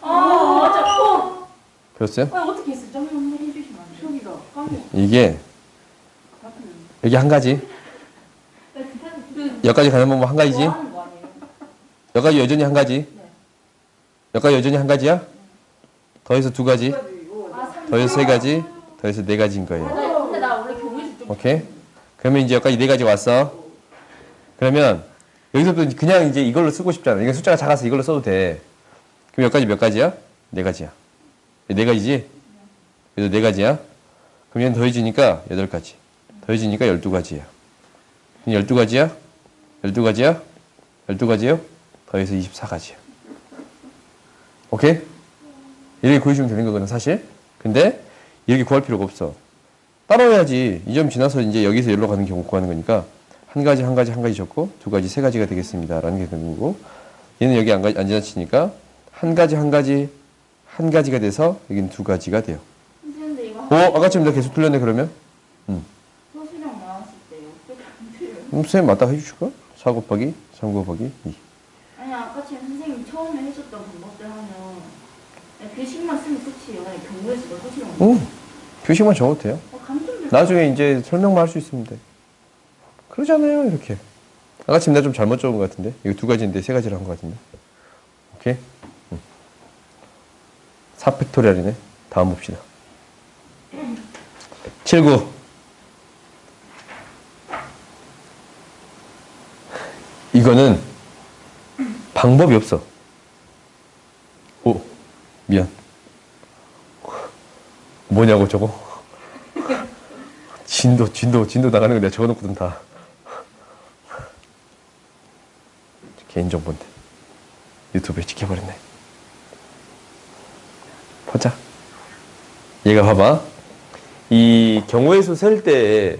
아 맞아. 배웠어요? 어떻게 했어? 좀 한번 해주시면 안 돼요? 저기가 까먹. 이게, 여기 한 가지. 여기까지 가는 방법 한 가지지? 좋아하는 거 아니에요? 여기까지 여전히 한 가지. 네. 여기까지 여전히 한 가지야? 더해서 두 가지. 아, 더해서 세 가지. 더해서 네 가지인 거예요. 근데 나 원래 교무에서 좀. 오케이? 그러면 이제 여기까지 네 가지 왔어. 그러면 여기서부터 그냥 이제 이걸로 쓰고 싶잖아. 이게 숫자가 작아서 이걸로 써도 돼. 그럼 여기까지 몇 가지야? 네 가지야. 네 가지지? 그래도 네 가지야. 그럼 얘는 더해지니까 8가지. 더해지니까 12가지야. 12가지야? 12가지야? 12가지요? 더해서 24가지야. 오케이? 이렇게 구해주면 되는 거거든, 사실. 근데 이렇게 구할 필요가 없어. 따라해야지. 이 점 지나서 이제 여기서 여기로 가는 경우 구하는 거니까 한 가지, 한 가지, 한 가지 적고 두 가지, 세 가지가 되겠습니다. 라는 게 되는 거고 얘는 여기 안 지나치니까 한 가지, 한 가지, 한 가지가 돼서 여기는 두 가지가 돼요. 근데 이거 아까처럼 내가 계속 틀렸네, 그러면? 소수령 나왔을 때요. 그게 안 돼요. 선생님 맞다 해주실까? 4 곱하기 3 곱하기 2. 아니 아까처럼 선생님 처음에 해줬던 방법들 하면 그냥 글씨만 쓰면 끝이에요. 그냥 교무에서 소수령. 표식만 적어도 돼요. 감점 나중에 이제 설명만 할 수 있으면 돼. 그러잖아요, 이렇게. 아까처럼 내가 좀 잘못 적은 것 같은데? 이거 두 가지인데 세 가지를 한 것 같은데? 오케이? 4팩토리얼이네. 다음 봅시다. 7, 9. 이거는 방법이 없어. 오, 미안. 뭐냐고, 저거? 진도 나가는 거 내가 적어놓거든, 다. 개인정보인데. 유튜브에 찍혀버렸네. 보자. 얘가 봐봐. 이 경우의 수 셀 때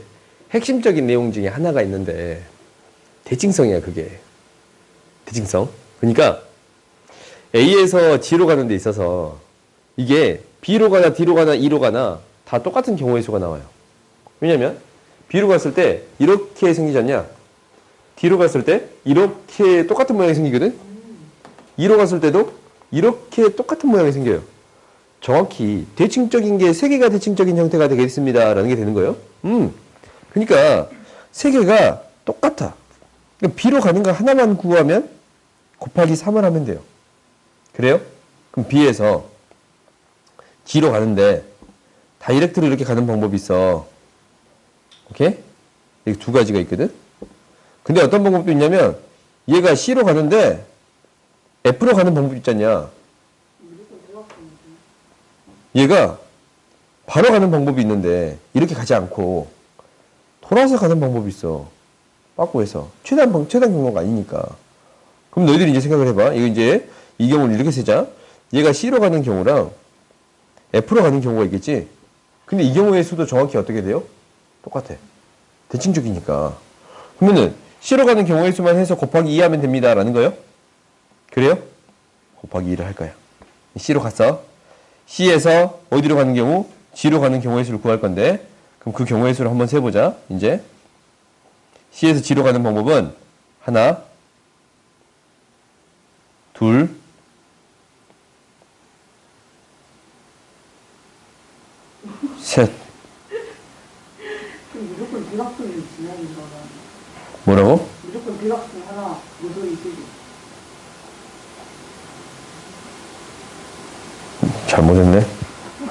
핵심적인 내용 중에 하나가 있는데 대칭성이야, 그게. 대칭성. 그러니까 A에서 G로 가는 데 있어서 이게 B로 가나 D로 가나 E로 가나 다 똑같은 경우의 수가 나와요. 왜냐면 B로 갔을 때 이렇게 생기지 않냐? D로 갔을 때 이렇게 똑같은 모양이 생기거든? E로 갔을 때도 이렇게 똑같은 모양이 생겨요. 정확히 대칭적인 게 세 개가 대칭적인 형태가 되겠습니다. 라는 게 되는 거예요. 그러니까 세 개가 똑같아. 그러니까 B로 가는 거 하나만 구하면 곱하기 3을 하면 돼요. 그래요? 그럼 B에서 G로 가는데 다이렉트로 이렇게 가는 방법이 있어. 오케이? 여기 두 가지가 있거든? 근데 어떤 방법도 있냐면 얘가 C로 가는데 F로 가는 방법이 있잖냐. 얘가 바로 가는 방법이 있는데 이렇게 가지 않고 돌아서 가는 방법이 있어. 빠꾸해서 최단 경로가 아니니까. 그럼 너희들이 이제 생각을 해봐. 이거 이제 이 경우를 이렇게 쓰자. 얘가 C로 가는 경우랑 F로 가는 경우가 있겠지. 근데 이 경우의 수도 정확히 어떻게 돼요? 똑같아. 대칭적이니까. 그러면은 C로 가는 경우의 수만 해서 곱하기 2 하면 됩니다. 라는 거예요? 그래요? 곱하기 2를 할 거야. C로 갔어. C에서 어디로 가는 경우? G로 가는 경우의 수를 구할 건데, 그럼 그 경우의 수를 한번 세보자. 이제 C에서 G로 가는 방법은 하나, 둘, 셋. 그럼 무조건 대각선이 진행인 거가 뭐라고? 무조건 대각선 하나 모서리 쓰지. 잘못했네.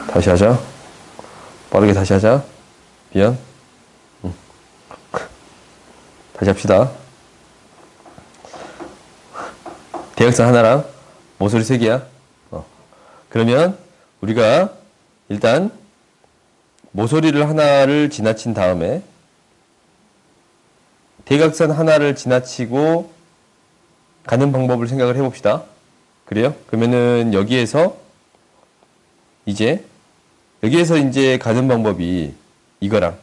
다시 하자. 빠르게 다시 하자. 미안. 다시 합시다. 대각선 하나랑 모서리 세 개야. 그러면 우리가 일단 모서리를 하나를 지나친 다음에 대각선 하나를 지나치고 가는 방법을 생각을 해봅시다. 그래요? 그러면은 여기에서 이제 가는 방법이 이거랑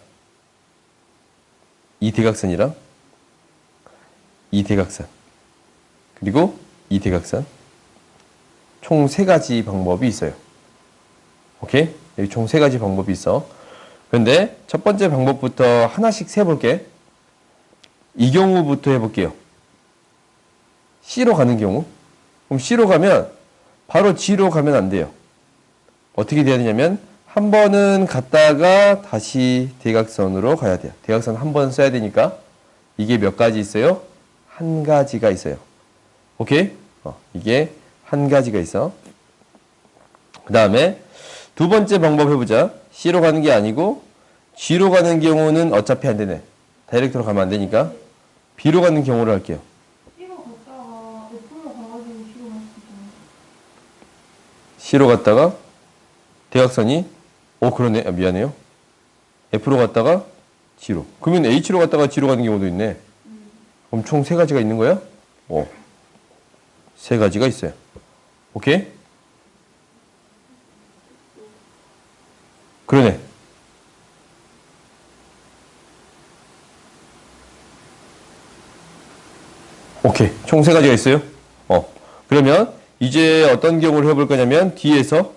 이 대각선이랑 이 대각선 그리고 이 대각선 총 세 가지 방법이 있어요. 오케이? 여기 총 세 가지 방법이 있어. 그런데 첫 번째 방법부터 하나씩 세볼게. 이 경우부터 해볼게요. C로 가는 경우. 그럼 C로 가면 바로 G로 가면 안 돼요. 어떻게 돼야 되냐면 한 번은 갔다가 다시 대각선으로 가야 돼요. 대각선 한 번 써야 되니까 이게 몇 가지 있어요? 한 가지가 있어요. 오케이? 이게 한 가지가 있어. 그 다음에 두 번째 방법 해보자. C로 가는 게 아니고 G로 가는 경우는 어차피 안 되네. 다이렉트로 가면 안 되니까 B로 가는 경우를 할게요. C로 갔다가 F로 가가지고 C로 갈 수 있잖아. C로 갔다가 대각선이 그러네. 미안해요. F로 갔다가 G로. 그러면 H로 갔다가 G로 가는 경우도 있네. 그럼 총 세 가지가 있는 거야? 세 가지가 있어요. 오케이? 그러네. 오케이. 총 세 가지가 있어요. 그러면 이제 어떤 경우를 해볼 거냐면 뒤에서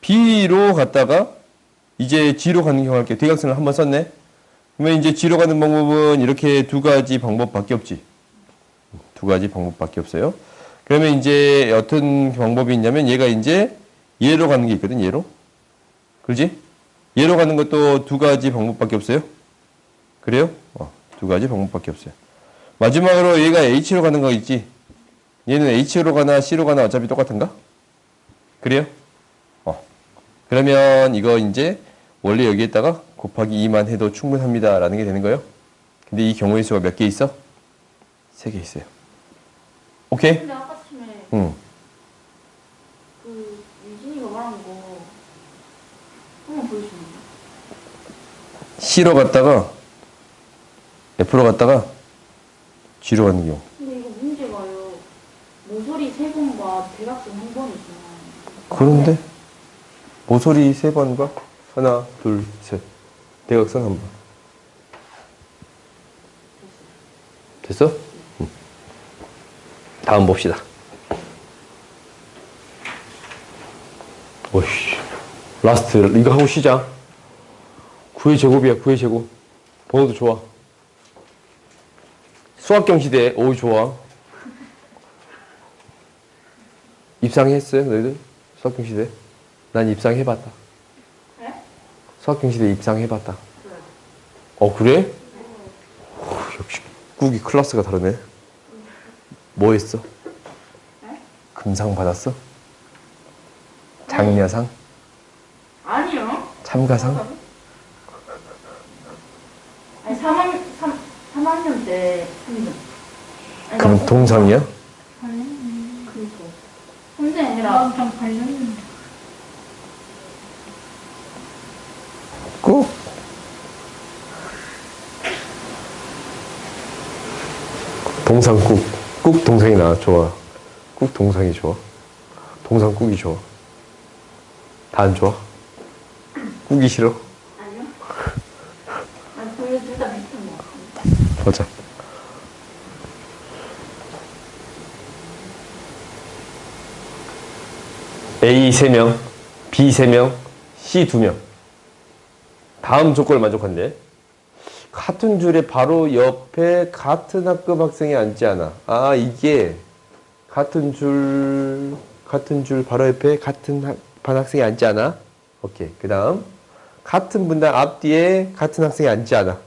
B로 갔다가 이제 G로 가는 경우 할게요. 대각선을 한번 썼네. 그러면 이제 G로 가는 방법은 이렇게 두 가지 방법밖에 없지. 두 가지 방법밖에 없어요. 그러면 이제 어떤 방법이 있냐면 얘가 이제 얘로 가는 게 있거든. 얘로. 그렇지? 얘로 가는 것도 두 가지 방법밖에 없어요. 그래요? 두 가지 방법밖에 없어요. 마지막으로 얘가 H로 가는 거 있지? 얘는 H로 가나 C로 가나 어차피 똑같은가? 그래요? 그러면 이거 이제 원래 여기에다가 곱하기 2만 해도 충분합니다. 라는 게 되는 거예요. 근데 이 경우의 수가 몇 개 있어? 3개 있어요. 오케이? 근데 아까 아침에 응. 그 유진이가 말한 거 한번 보여주면 C로 갔다가 F로 갔다가 G로 가는 경우. 근데 이거 문제가요. 모서리 세 번과 대각선 한 번이 있잖아요. 그런데 모서리 3번과 하나, 둘, 셋. 대각선 한 번. 됐어? 응. 다음 봅시다. 오이씨. 라스트. 이거 하고 쉬자. 9의 제곱이야, 9의 제곱. 번호도 좋아. 수학경 시대. 오, 좋아. 입상했어요, 너희들? 수학경 시대? 난 입상해봤다. 네? 수학경 시대 입상해봤다. 그래? 역시 국이 클래스가 다르네. 뭐 했어? 네? 금상 받았어? 장려상? 아니요. 참가상? 아니 3학년 때 했는데. 그럼 동상이야? 그니까. 혼자 아니라 나랑 좀 관련있는데. 꾹. 동상 꾹. 꾹 동상이 나. 좋아. 꾹 동상이 좋아. 동상 꾹이 좋아. 다 안 좋아? 꾹이 싫어? 아니요. 난 둘다 비슷한 것 같아. 보자. A 3명, B 3명, C 2명. 다음 조건을 만족한대. 같은 줄에 바로 옆에 같은 학급 학생이 앉지 않아. 아, 이게 같은 줄 바로 옆에 같은 반 학생이 앉지 않아. 오케이. 그 다음 같은 분단 앞뒤에 같은 학생이 앉지 않아.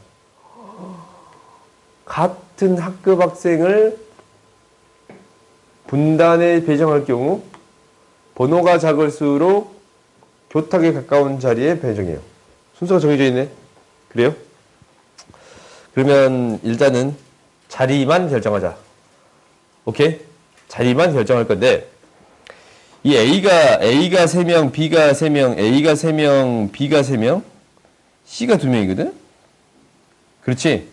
같은 학급 학생을 분단에 배정할 경우 번호가 작을수록 교탁에 가까운 자리에 배정해요. 순서가 정해져 있네. 그래요? 그러면 일단은 자리만 결정하자. 오케이? 자리만 결정할 건데 이 A가 3명, B가 3명, A가 3명, B가 3명, C가 2명이거든? 그렇지?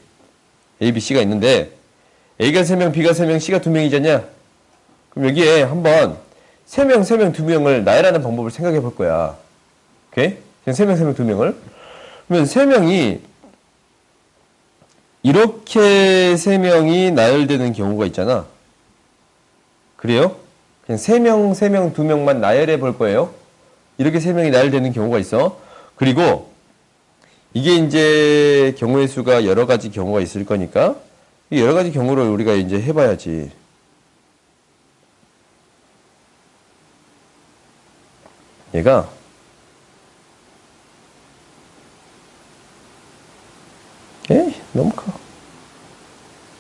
A, B, C가 있는데 A가 3명, B가 3명, C가 2명이잖냐? 그럼 여기에 한번 3명, 2명을 나열하는 방법을 생각해 볼 거야. 오케이? 그냥 3명, 2명을. 그러면 3명이 이렇게 3명이 나열되는 경우가 있잖아. 그래요? 그냥 3명, 2명만 나열해 볼 거예요. 이렇게 3명이 나열되는 경우가 있어. 그리고 이게 이제 경우의 수가 여러 가지 경우가 있을 거니까 이 여러 가지 경우를 우리가 이제 해봐야지. 얘가 에이 너무 커.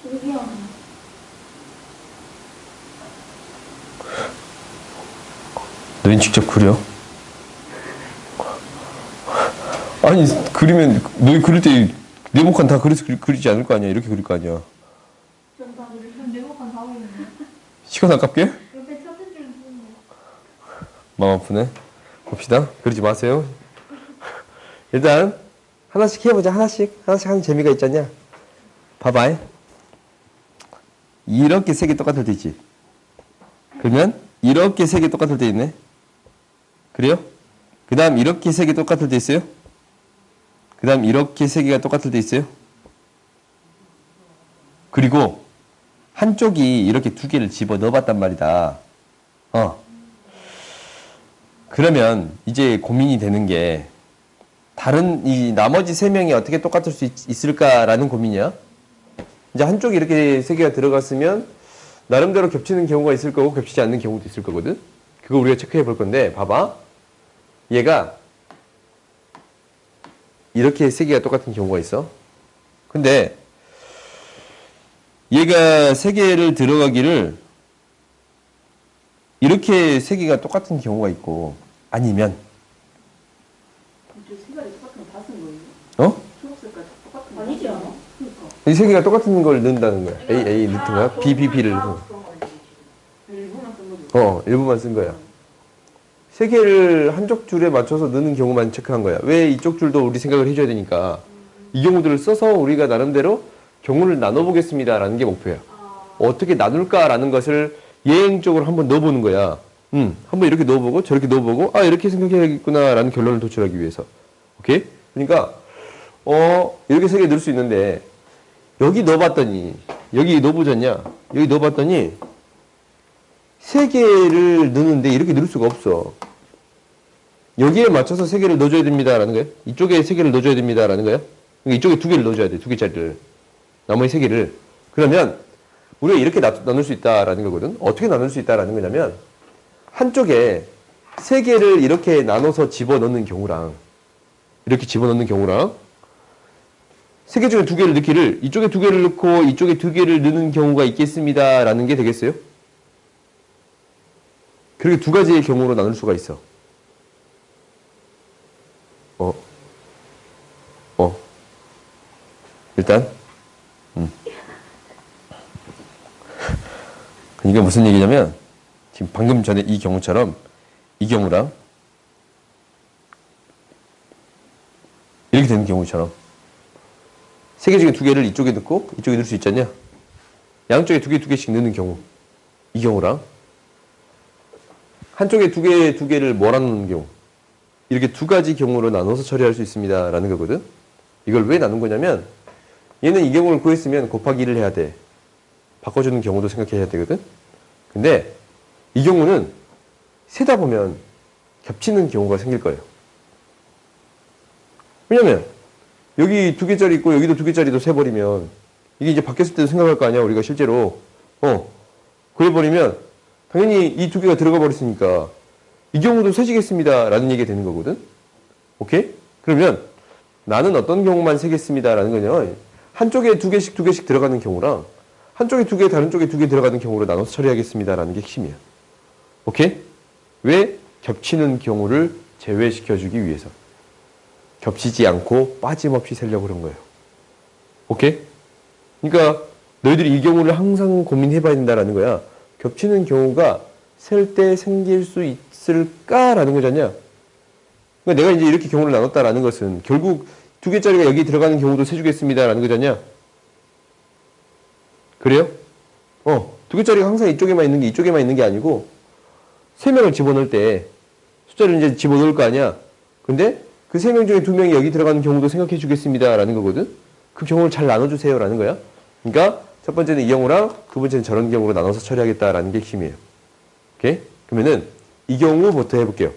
신기하네. 너희 직접 그려? 아니 그리면 너희 그릴 때 네모칸 다 그려서 그리지 않을 거 아니야. 이렇게 그릴 거 아니야. 전다 그리 좀 네모칸 다 보이는데. 시간 아깝게? 옆에 첫째 줄 쓰는데. 마음 아프네. 봅시다. 그러지 마세요. 일단 하나씩 해보자. 하나씩 하는 재미가 있잖냐. 봐봐. 이렇게 세 개 똑같을 때 있지. 그러면 이렇게 세 개 똑같을 때 있네. 그래요? 그 다음 이렇게 세 개 똑같을 때 있어요? 그 다음 이렇게 세 개가 똑같을 때 있어요? 그리고 한쪽이 이렇게 두 개를 집어 넣어봤단 말이다. 그러면 이제 고민이 되는 게 다른 이 나머지 세 명이 어떻게 똑같을 수 있을까라는 고민이야. 이제 한쪽이 이렇게 세 개가 들어갔으면 나름대로 겹치는 경우가 있을 거고 겹치지 않는 경우도 있을 거거든. 그거 우리가 체크해 볼 건데 봐봐. 얘가 이렇게 세 개가 똑같은 경우가 있어. 근데 얘가 세 개를 들어가기를 이렇게 세 개가 똑같은 경우가 있고 아니면 저 색깔이 똑같은 거 다 쓴 거예요? 어? 초록색깔 똑같은 거 아니지 않아? 그러니까. 이 세 개가 똑같은 걸 넣는다는 거야. A 넣는 거야. B를 넣는 거야. 일부만 쓴 거죠? 일부만 쓴 거야. 세 개를 한쪽 줄에 맞춰서 넣는 경우만 체크한 거야. 왜 이쪽 줄도 우리 생각을 해줘야 되니까 이 경우들을 써서 우리가 나름대로 경우를 나눠보겠습니다라는 게 목표야. 어떻게 나눌까라는 것을 예행적으로 한번 넣어보는 거야. 한번 이렇게 넣어보고 저렇게 넣어보고 아 이렇게 생각해야겠구나라는 결론을 도출하기 위해서. 오케이? 그러니까 이렇게 세 개 넣을 수 있는데 여기 넣어봤더니 여기 넣어보잖냐? 여기 넣어봤더니 세 개를 넣는데 이렇게 넣을 수가 없어. 여기에 맞춰서 세 개를 넣어줘야 됩니다라는 거예요. 이쪽에 세 개를 넣어줘야 됩니다라는 거예요. 그러니까 이쪽에 두 개를 넣어줘야 돼. 두 개짜리를. 나머지 세 개를. 그러면 우리가 이렇게 나눌 수 있다라는 거거든. 어떻게 나눌 수 있다라는 거냐면 한쪽에 세 개를 이렇게 나눠서 집어넣는 경우랑 이렇게 집어넣는 경우랑 세 개 중에 두 개를 넣기를 이쪽에 두 개를 넣고 이쪽에 두 개를 넣는 경우가 있겠습니다라는 게 되겠어요? 그렇게 두 가지의 경우로 나눌 수가 있어. 일단 이게 무슨 얘기냐면 지금 방금 전에 이 경우처럼 이 경우랑 이렇게 되는 경우처럼 세 개 중에 두 개를 이쪽에 넣고 이쪽에 넣을 수 있잖냐? 양쪽에 두 개씩 넣는 경우 이 경우랑 한쪽에 두 개를 몰아넣는 경우 이렇게 두 가지 경우로 나눠서 처리할 수 있습니다 라는 거거든. 이걸 왜 나눈 거냐면 얘는 이 경우를 구했으면 곱하기 1을 해야 돼. 바꿔주는 경우도 생각해야 되거든. 근데 이 경우는 세다 보면 겹치는 경우가 생길 거예요. 왜냐면 여기 두 개짜리 있고 여기도 두 개짜리도 세버리면 이게 이제 바뀌었을 때도 생각할 거 아니야 우리가 실제로. 그래버리면 당연히 이 두 개가 들어가 버렸으니까 이 경우도 세지겠습니다 라는 얘기가 되는 거거든. 오케이? 그러면 나는 어떤 경우만 세겠습니다 라는 거냐, 한쪽에 두 개씩 들어가는 경우랑 한쪽에 두 개 다른 쪽에 두 개 들어가는 경우로 나눠서 처리하겠습니다 라는 게 핵심이야. 오케이? 왜? 겹치는 경우를 제외시켜주기 위해서. 겹치지 않고 빠짐없이 세려고 그런 거예요. 오케이? 그러니까 너희들이 이 경우를 항상 고민해봐야 된다라는 거야. 겹치는 경우가 셀 때 생길 수 있을까라는 거잖냐. 그러니까 내가 이제 이렇게 경우를 나눴다라는 것은 결국 두 개짜리가 여기 들어가는 경우도 세주겠습니다라는 거잖냐. 그래요? 두 개짜리가 항상 이쪽에만 있는 게 이쪽에만 있는 게 아니고 세 명을 집어넣을 때 숫자를 이제 집어넣을 거 아니야. 근데 그 세 명 중에 두 명이 여기 들어가는 경우도 생각해 주겠습니다라는 거거든. 그 경우를 잘 나눠주세요라는 거야. 그러니까 첫 번째는 이 경우랑 두 번째는 저런 경우로 나눠서 처리하겠다라는 게 핵심이에요. 오케이? 그러면은 이 경우부터 해볼게요.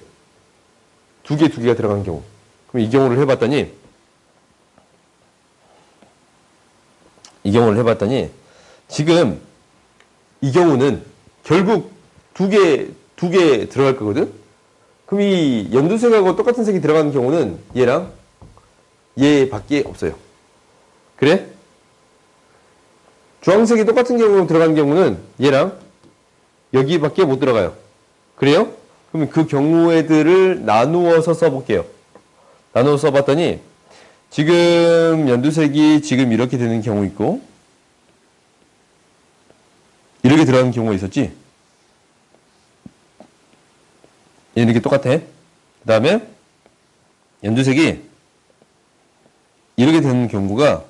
두 개가 들어간 경우. 그럼 이 경우를 해봤더니 지금 이 경우는 결국 두 개 들어갈 거거든? 그럼 이 연두색하고 똑같은 색이 들어가는 경우는 얘랑 얘밖에 없어요. 그래? 주황색이 똑같은 경우로 들어가는 경우는 얘랑 여기밖에 못 들어가요. 그래요? 그러면 그 경우들을 나누어서 써볼게요. 나누어서 써봤더니 지금 연두색이 지금 이렇게 되는 경우 있고 이렇게 들어가는 경우가 있었지? 얘는 이렇게 똑같아. 그 다음에 연두색이 이렇게 되는 경우가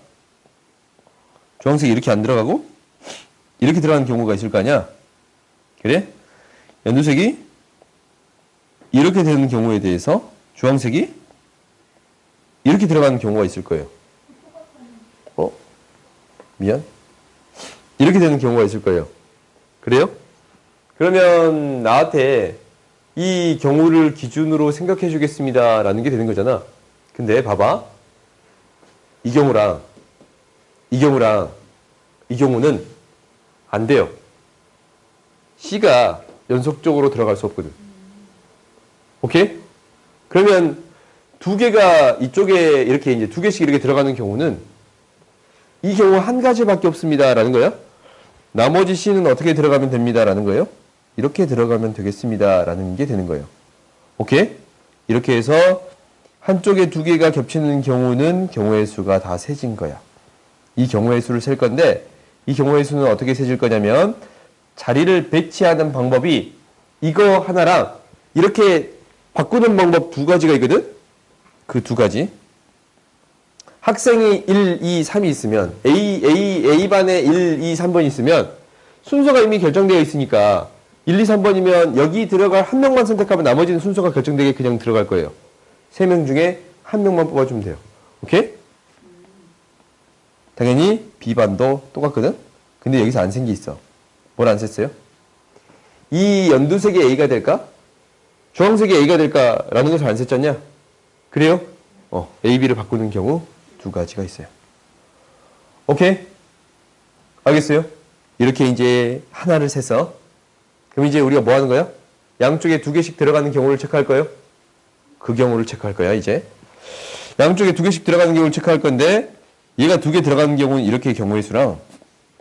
주황색이 이렇게 안 들어가고 이렇게 들어가는 경우가 있을 거 아니야? 그래? 연두색이 이렇게 되는 경우에 대해서 주황색이 이렇게 들어가는 경우가 있을 거예요. 미안. 이렇게 되는 경우가 있을 거예요. 그래요? 그러면 나한테 이 경우를 기준으로 생각해 주겠습니다 라는 게 되는 거잖아. 근데 봐봐. 이 경우는 안 돼요. C가 연속적으로 들어갈 수 없거든. 오케이? 그러면 두 개가 이쪽에 이렇게 이제 두 개씩 이렇게 들어가는 경우는 이 경우 한 가지밖에 없습니다 라는 거야. 나머지 C는 어떻게 들어가면 됩니다 라는 거예요. 이렇게 들어가면 되겠습니다 라는 게 되는 거예요. 오케이? 이렇게 해서 한쪽에 두 개가 겹치는 경우는 경우의 수가 다 세진 거야. 이 경우의 수를 셀 건데 이 경우의 수는 어떻게 세질 거냐면 자리를 배치하는 방법이 이거 하나랑 이렇게 바꾸는 방법 두 가지가 있거든? 그 두 가지. 학생이 1, 2, 3이 있으면 A반에 1, 2, 3번이 있으면 순서가 이미 결정되어 있으니까 1, 2, 3번이면 여기 들어갈 한 명만 선택하면 나머지는 순서가 결정되게 그냥 들어갈 거예요. 3명 중에 한 명만 뽑아주면 돼요. 오케이? 당연히 B반도 똑같거든? 근데 여기서 안 생기 있어. 뭘 안 셌어요? 이 연두색이 A가 될까? 주황색이 A가 될까라는 것을 안 셌잖냐? 그래요? A, B를 바꾸는 경우 두 가지가 있어요. 오케이? 알겠어요? 이렇게 이제 하나를 세서 그럼 이제 우리가 뭐 하는 거야? 양쪽에 두 개씩 들어가는 경우를 체크할 거예요? 그 경우를 체크할 거야, 이제. 양쪽에 두 개씩 들어가는 경우를 체크할 건데 얘가 두 개 들어가는 경우는 이렇게 경우의 수랑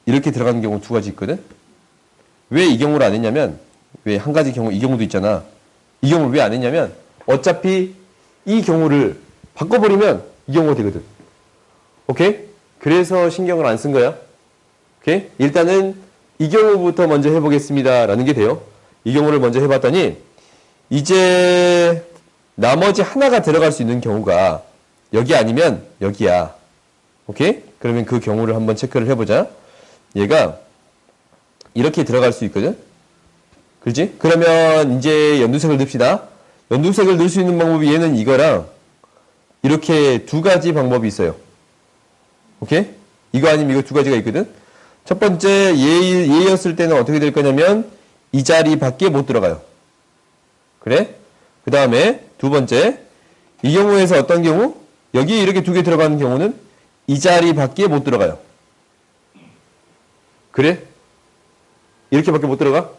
이렇게 들어가는 경우 두 가지 있거든? 왜 이 경우를 안 했냐면 왜 한 가지 경우 이 경우도 있잖아. 이 경우를 왜 안 했냐면 어차피 이 경우를 바꿔버리면 이 경우가 되거든. 오케이? 그래서 신경을 안 쓴 거야. 오케이? 일단은 이 경우부터 먼저 해보겠습니다. 라는 게 돼요. 이 경우를 먼저 해봤더니 이제 나머지 하나가 들어갈 수 있는 경우가 여기 아니면 여기야. 오케이? 그러면 그 경우를 한번 체크를 해보자. 얘가 이렇게 들어갈 수 있거든? 그렇지? 그러면 이제 연두색을 넣읍시다. 연두색을 넣을 수 있는 방법이 얘는 이거랑 이렇게 두 가지 방법이 있어요. 오케이? 이거 아니면 이거 두 가지가 있거든? 첫 번째, 얘였을 때는 어떻게 될 거냐면 이 자리 밖에 못 들어가요. 그래? 그 다음에 두 번째, 이 경우에서 어떤 경우? 여기 이렇게 두 개 들어가는 경우는 이 자리 밖에 못 들어가요. 그래? 이렇게밖에 못 들어가?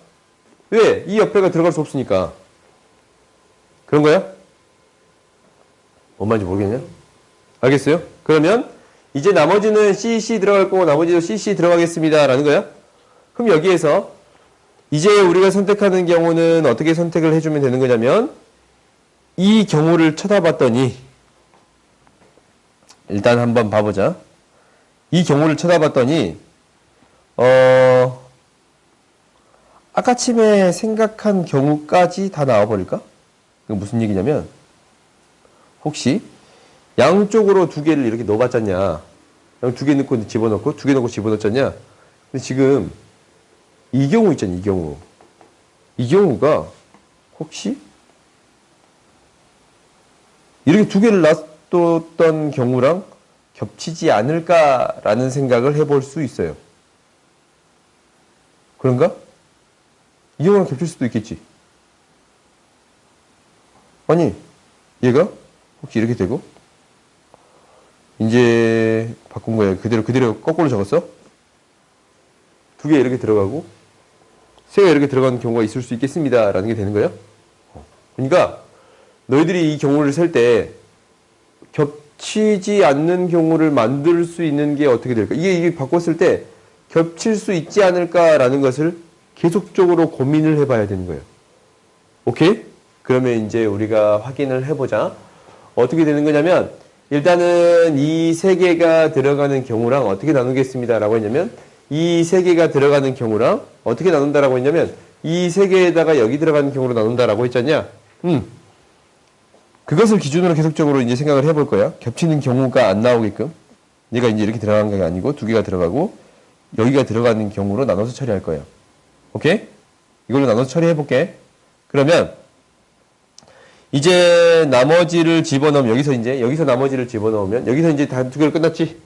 왜? 이 옆에가 들어갈 수 없으니까. 그런 거야? 뭔 말인지 모르겠냐? 알겠어요? 그러면 이제 나머지는 CC 들어갈 거고 나머지도 CC 들어가겠습니다. 라는 거야? 그럼 여기에서 이제 우리가 선택하는 경우는 어떻게 선택을 해주면 되는 거냐면 이 경우를 쳐다봤더니 일단 한번 봐보자. 이 경우를 쳐다봤더니 아까쯤에 생각한 경우까지 다 나와버릴까? 이거 무슨 얘기냐면 혹시 양쪽으로 두 개를 이렇게 넣어봤잖냐. 두 개 넣고 집어넣고 두 개 넣고 집어넣었잖냐. 근데 지금 이 경우 있잖아. 이 경우. 이 경우가 혹시 이렇게 두 개를 놔뒀던 경우랑 겹치지 않을까라는 생각을 해볼 수 있어요. 그런가? 이 경우랑 겹칠 수도 있겠지. 아니, 얘가 혹시 이렇게 되고 이제 바꾼 거야. 그대로 거꾸로 적었어? 두 개 이렇게 들어가고 세 개 이렇게 들어가는 경우가 있을 수 있겠습니다. 라는 게 되는 거야. 그러니까 너희들이 이 경우를 셀 때 겹치지 않는 경우를 만들 수 있는 게 어떻게 될까? 이게 바꿨을 때 겹칠 수 있지 않을까라는 것을 계속적으로 고민을 해봐야 되는 거예요. 오케이? 그러면 이제 우리가 확인을 해보자. 어떻게 되는 거냐면 일단은 이 세 개가 들어가는 경우랑 어떻게 나누겠습니다. 라고 했냐면 이 세 개가 들어가는 경우랑 어떻게 나눈다라고 했냐면 이 세 개에다가 여기 들어가는 경우로 나눈다라고 했잖냐. 그것을 기준으로 계속적으로 이제 생각을 해볼 거야. 겹치는 경우가 안 나오게끔. 얘가 이제 이렇게 들어가는 게 아니고 두 개가 들어가고 여기가 들어가는 경우로 나눠서 처리할 거예요. 오케이? 이걸로 나눠서 처리해볼게. 그러면 이제 나머지를 집어넣으면 여기서 나머지를 집어넣으면 여기서 이제 다 두 개를 끝났지?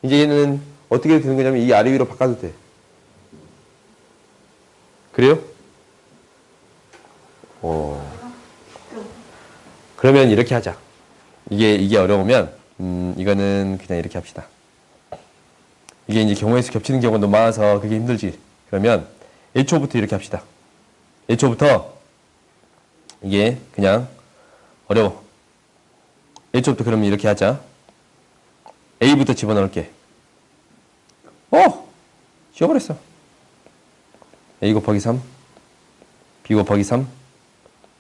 이제 얘는 어떻게 되는 거냐면 이 아래 위로 바꿔도 돼. 그래요? 그러면 이렇게 하자. 이게 어려우면 이거는 그냥 이렇게 합시다. 이게 이제 경우의 수 겹치는 경우가 너무 많아서 그게 힘들지. 그러면 1초부터 이렇게 합시다. 1초부터 이게 그냥 어려워. 1초부터 그러면 이렇게 하자. A부터 집어넣을게. 지워버렸어. A 곱하기 3, B 곱하기 3,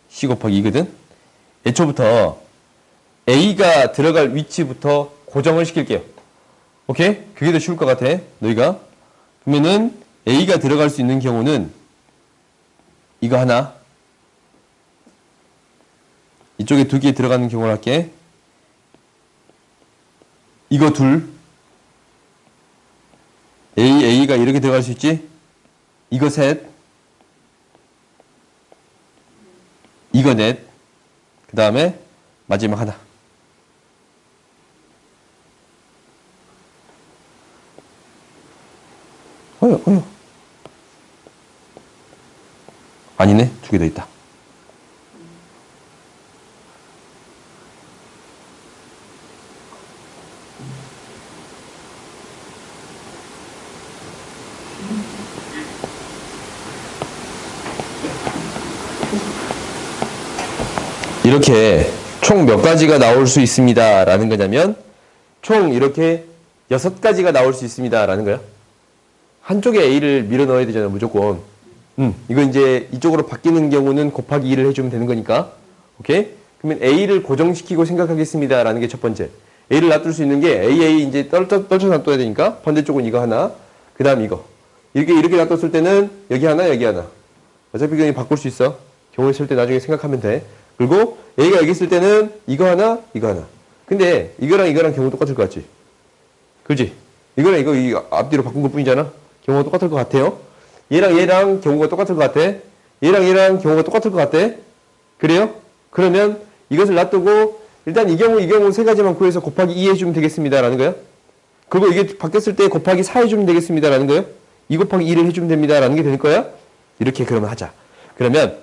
C 곱하기 2거든? 애초부터 A가 들어갈 위치부터 고정을 시킬게요. 오케이? 그게 더 쉬울 것 같아. 너희가. 그러면은 A가 들어갈 수 있는 경우는 이거 하나, 이쪽에 두 개 들어가는 경우를 할게. 이거 둘, A가 이렇게 들어갈 수 있지? 이거 셋, 이거 넷. 그 다음에 마지막 하나. 어휴. 아니네. 두 개 더 있다. 이렇게 총 몇 가지가 나올 수 있습니다. 라는 거냐면, 총 이렇게 6가지가 나올 수 있습니다. 라는 거야. 한쪽에 A를 밀어 넣어야 되잖아, 무조건. 이거 이제 이쪽으로 바뀌는 경우는 곱하기 2를 해주면 되는 거니까. 오케이? 그러면 A를 고정시키고 생각하겠습니다. 라는 게 첫 번째. A를 놔둘 수 있는 게 A 이제 떨쳐 놔둬야 되니까. 반대쪽은 이거 하나. 그 다음 이거. 이렇게 놔뒀을 때는 여기 하나, 여기 하나. 어차피 그냥 바꿀 수 있어. 경우 있을 때 나중에 생각하면 돼. 그리고 A가 여기 있을 때는 이거 하나. 근데 이거랑 경우 똑같을 것 같지? 그지? 이거랑 이거 앞뒤로 바꾼 것 뿐이잖아? 경우가 똑같을 것 같아요. 얘랑 경우가 똑같을 것 같아. 얘랑 경우가 똑같을 것 같아. 그래요? 그러면 이것을 놔두고 일단 이 경우 세 가지만 구해서 곱하기 2 해주면 되겠습니다. 라는 거야. 그리고 이게 바뀌었을 때 곱하기 4 해주면 되겠습니다. 라는 거예요. 2 곱하기 2를 해주면 됩니다. 라는 게 될 거야. 이렇게 그러면 하자. 그러면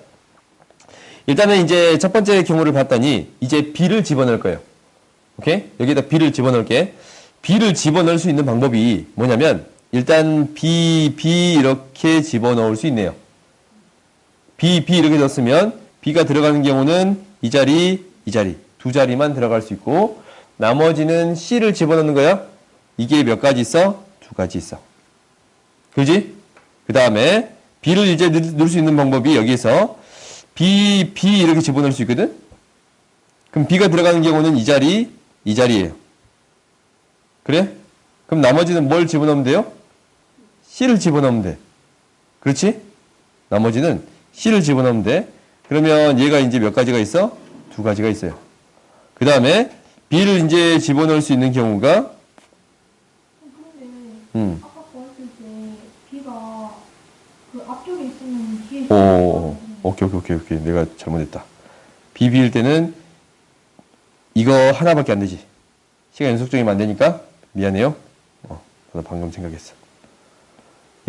일단은 이제 첫 번째 경우를 봤더니 이제 B를 집어넣을 거예요. 오케이? 여기다 B를 집어넣을게. B를 집어넣을 수 있는 방법이 뭐냐면 일단 B 이렇게 집어넣을 수 있네요. B 이렇게 넣었으면 B가 들어가는 경우는 이 자리 두 자리만 들어갈 수 있고 나머지는 C를 집어넣는 거야. 이게 몇 가지 있어? 2가지 있어. 그지? 그 다음에 B를 이제 넣을 수 있는 방법이 여기에서 B 이렇게 집어넣을 수 있거든? 그럼 B가 들어가는 경우는 이 자리예요. 그래? 그럼 나머지는 뭘 집어넣으면 돼요? C를 집어넣으면 돼. 그렇지? 나머지는 C를 집어넣으면 돼. 그러면 얘가 이제 몇 가지가 있어? 2가지가 있어요. 그 다음에 B를 이제 집어넣을 수 있는 경우가 근데 아까 보았을 때 B가 그 앞쪽에 있으면 뒤에 오케이. 내가 잘못했다. B일 때는 이거 하나밖에 안 되지. 시간 연속적이면 안 되니까 미안해요. 나 방금 생각했어.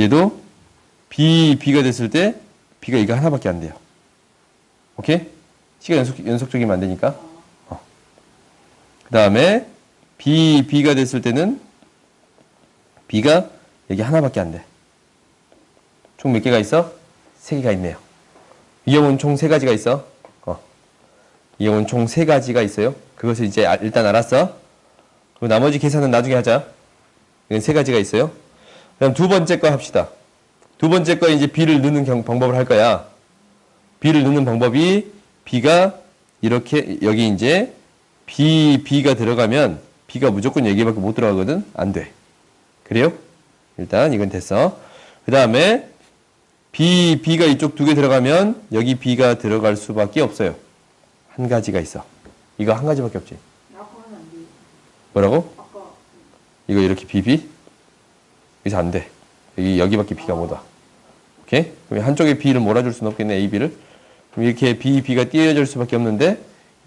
얘도 B가 됐을 때 B가 이거 하나밖에 안 돼요. 오케이? 시간 연속적이면 안 되니까. 그 다음에 B가 됐을 때는 B가 여기 하나밖에 안 돼. 총 몇 개가 있어? 3개가 있네요. 이 경우는 총 3가지가 있어. 이 경우는 총 3가지가 있어요. 그것을 이제 일단 알았어. 그리고 나머지 계산은 나중에 하자. 이건 3가지가 있어요. 그럼 두 번째 거 합시다. 두 번째 거 이제 B를 넣는 방법을 할 거야. B를 넣는 방법이 B가 이렇게 여기 이제 B가 들어가면 B가 무조건 여기밖에 못 들어가거든. 안 돼. 그래요? 일단 이건 됐어. 그 다음에 B가 이쪽 2개 들어가면 여기 B가 들어갈 수밖에 없어요. 한 가지가 있어. 이거 한 가지밖에 없지. 아까는 안 돼. 뭐라고? 아까 이거 이렇게 B? 여기서 안 돼. 여기밖에 B가 못 와. 오케이? 그럼 한쪽에 B를 몰아줄 수는 없겠네, A, B를. 그럼 이렇게 B가 띄어질 수밖에 없는데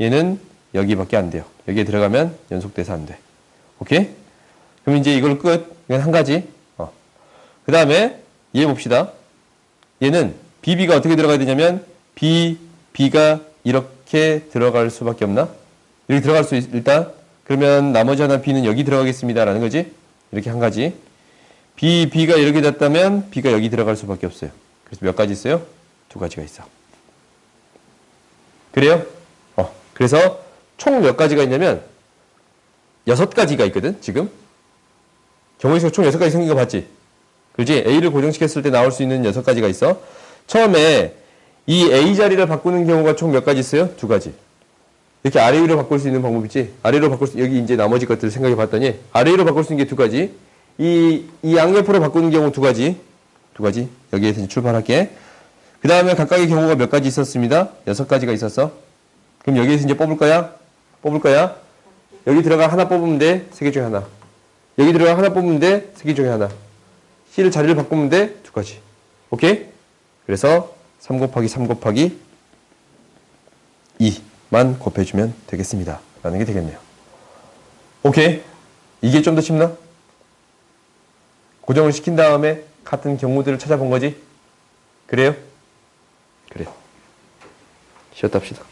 얘는 여기밖에 안 돼요. 여기에 들어가면 연속돼서 안 돼. 오케이? 그럼 이제 이걸 끝. 이건 한 가지. 그 다음에 얘 봅시다. 얘는 B가 어떻게 들어가야 되냐면 B가 이렇게 들어갈 수밖에 없나? 이렇게 들어갈 수 일단 그러면 나머지 하나 B는 여기 들어가겠습니다 라는 거지. 이렇게 한 가지. B가 이렇게 됐다면 B가 여기 들어갈 수밖에 없어요. 그래서 몇 가지 있어요? 2가지가 있어. 그래요? 그래서 총 몇 가지가 있냐면 6가지가 있거든 지금. 경우에서 총 6가지 생긴 거 봤지? 그렇지? A를 고정시켰을 때 나올 수 있는 6가지가 있어. 처음에 이 A 자리를 바꾸는 경우가 총 몇 가지 있어요? 2가지. 이렇게 아래 위로 바꿀 수 있는 방법 있지? 아래로 바꿀 수, 여기 이제 나머지 것들을 생각해 봤더니 아래 위로 바꿀 수 있는 게 2가지. 이 양옆으로 바꾸는 경우 2가지. 여기에서 이제 출발할게. 그 다음에 각각의 경우가 몇 가지 있었습니다. 6가지가 있었어. 그럼 여기에서 이제 뽑을 거야? 여기 들어가 하나 뽑으면 돼. 3개 중에 하나. 여기 들어가 하나 뽑으면 돼. 3개 중에 하나. C를 자리를 바꾸면 돼. 2가지. 오케이? 그래서 3 곱하기 3 곱하기 2만 곱해주면 되겠습니다. 라는 게 되겠네요. 오케이. 이게 좀 더 쉽나? 고정을 시킨 다음에 같은 경우들을 찾아본 거지? 그래요? 그래요. 쉬었다 합시다.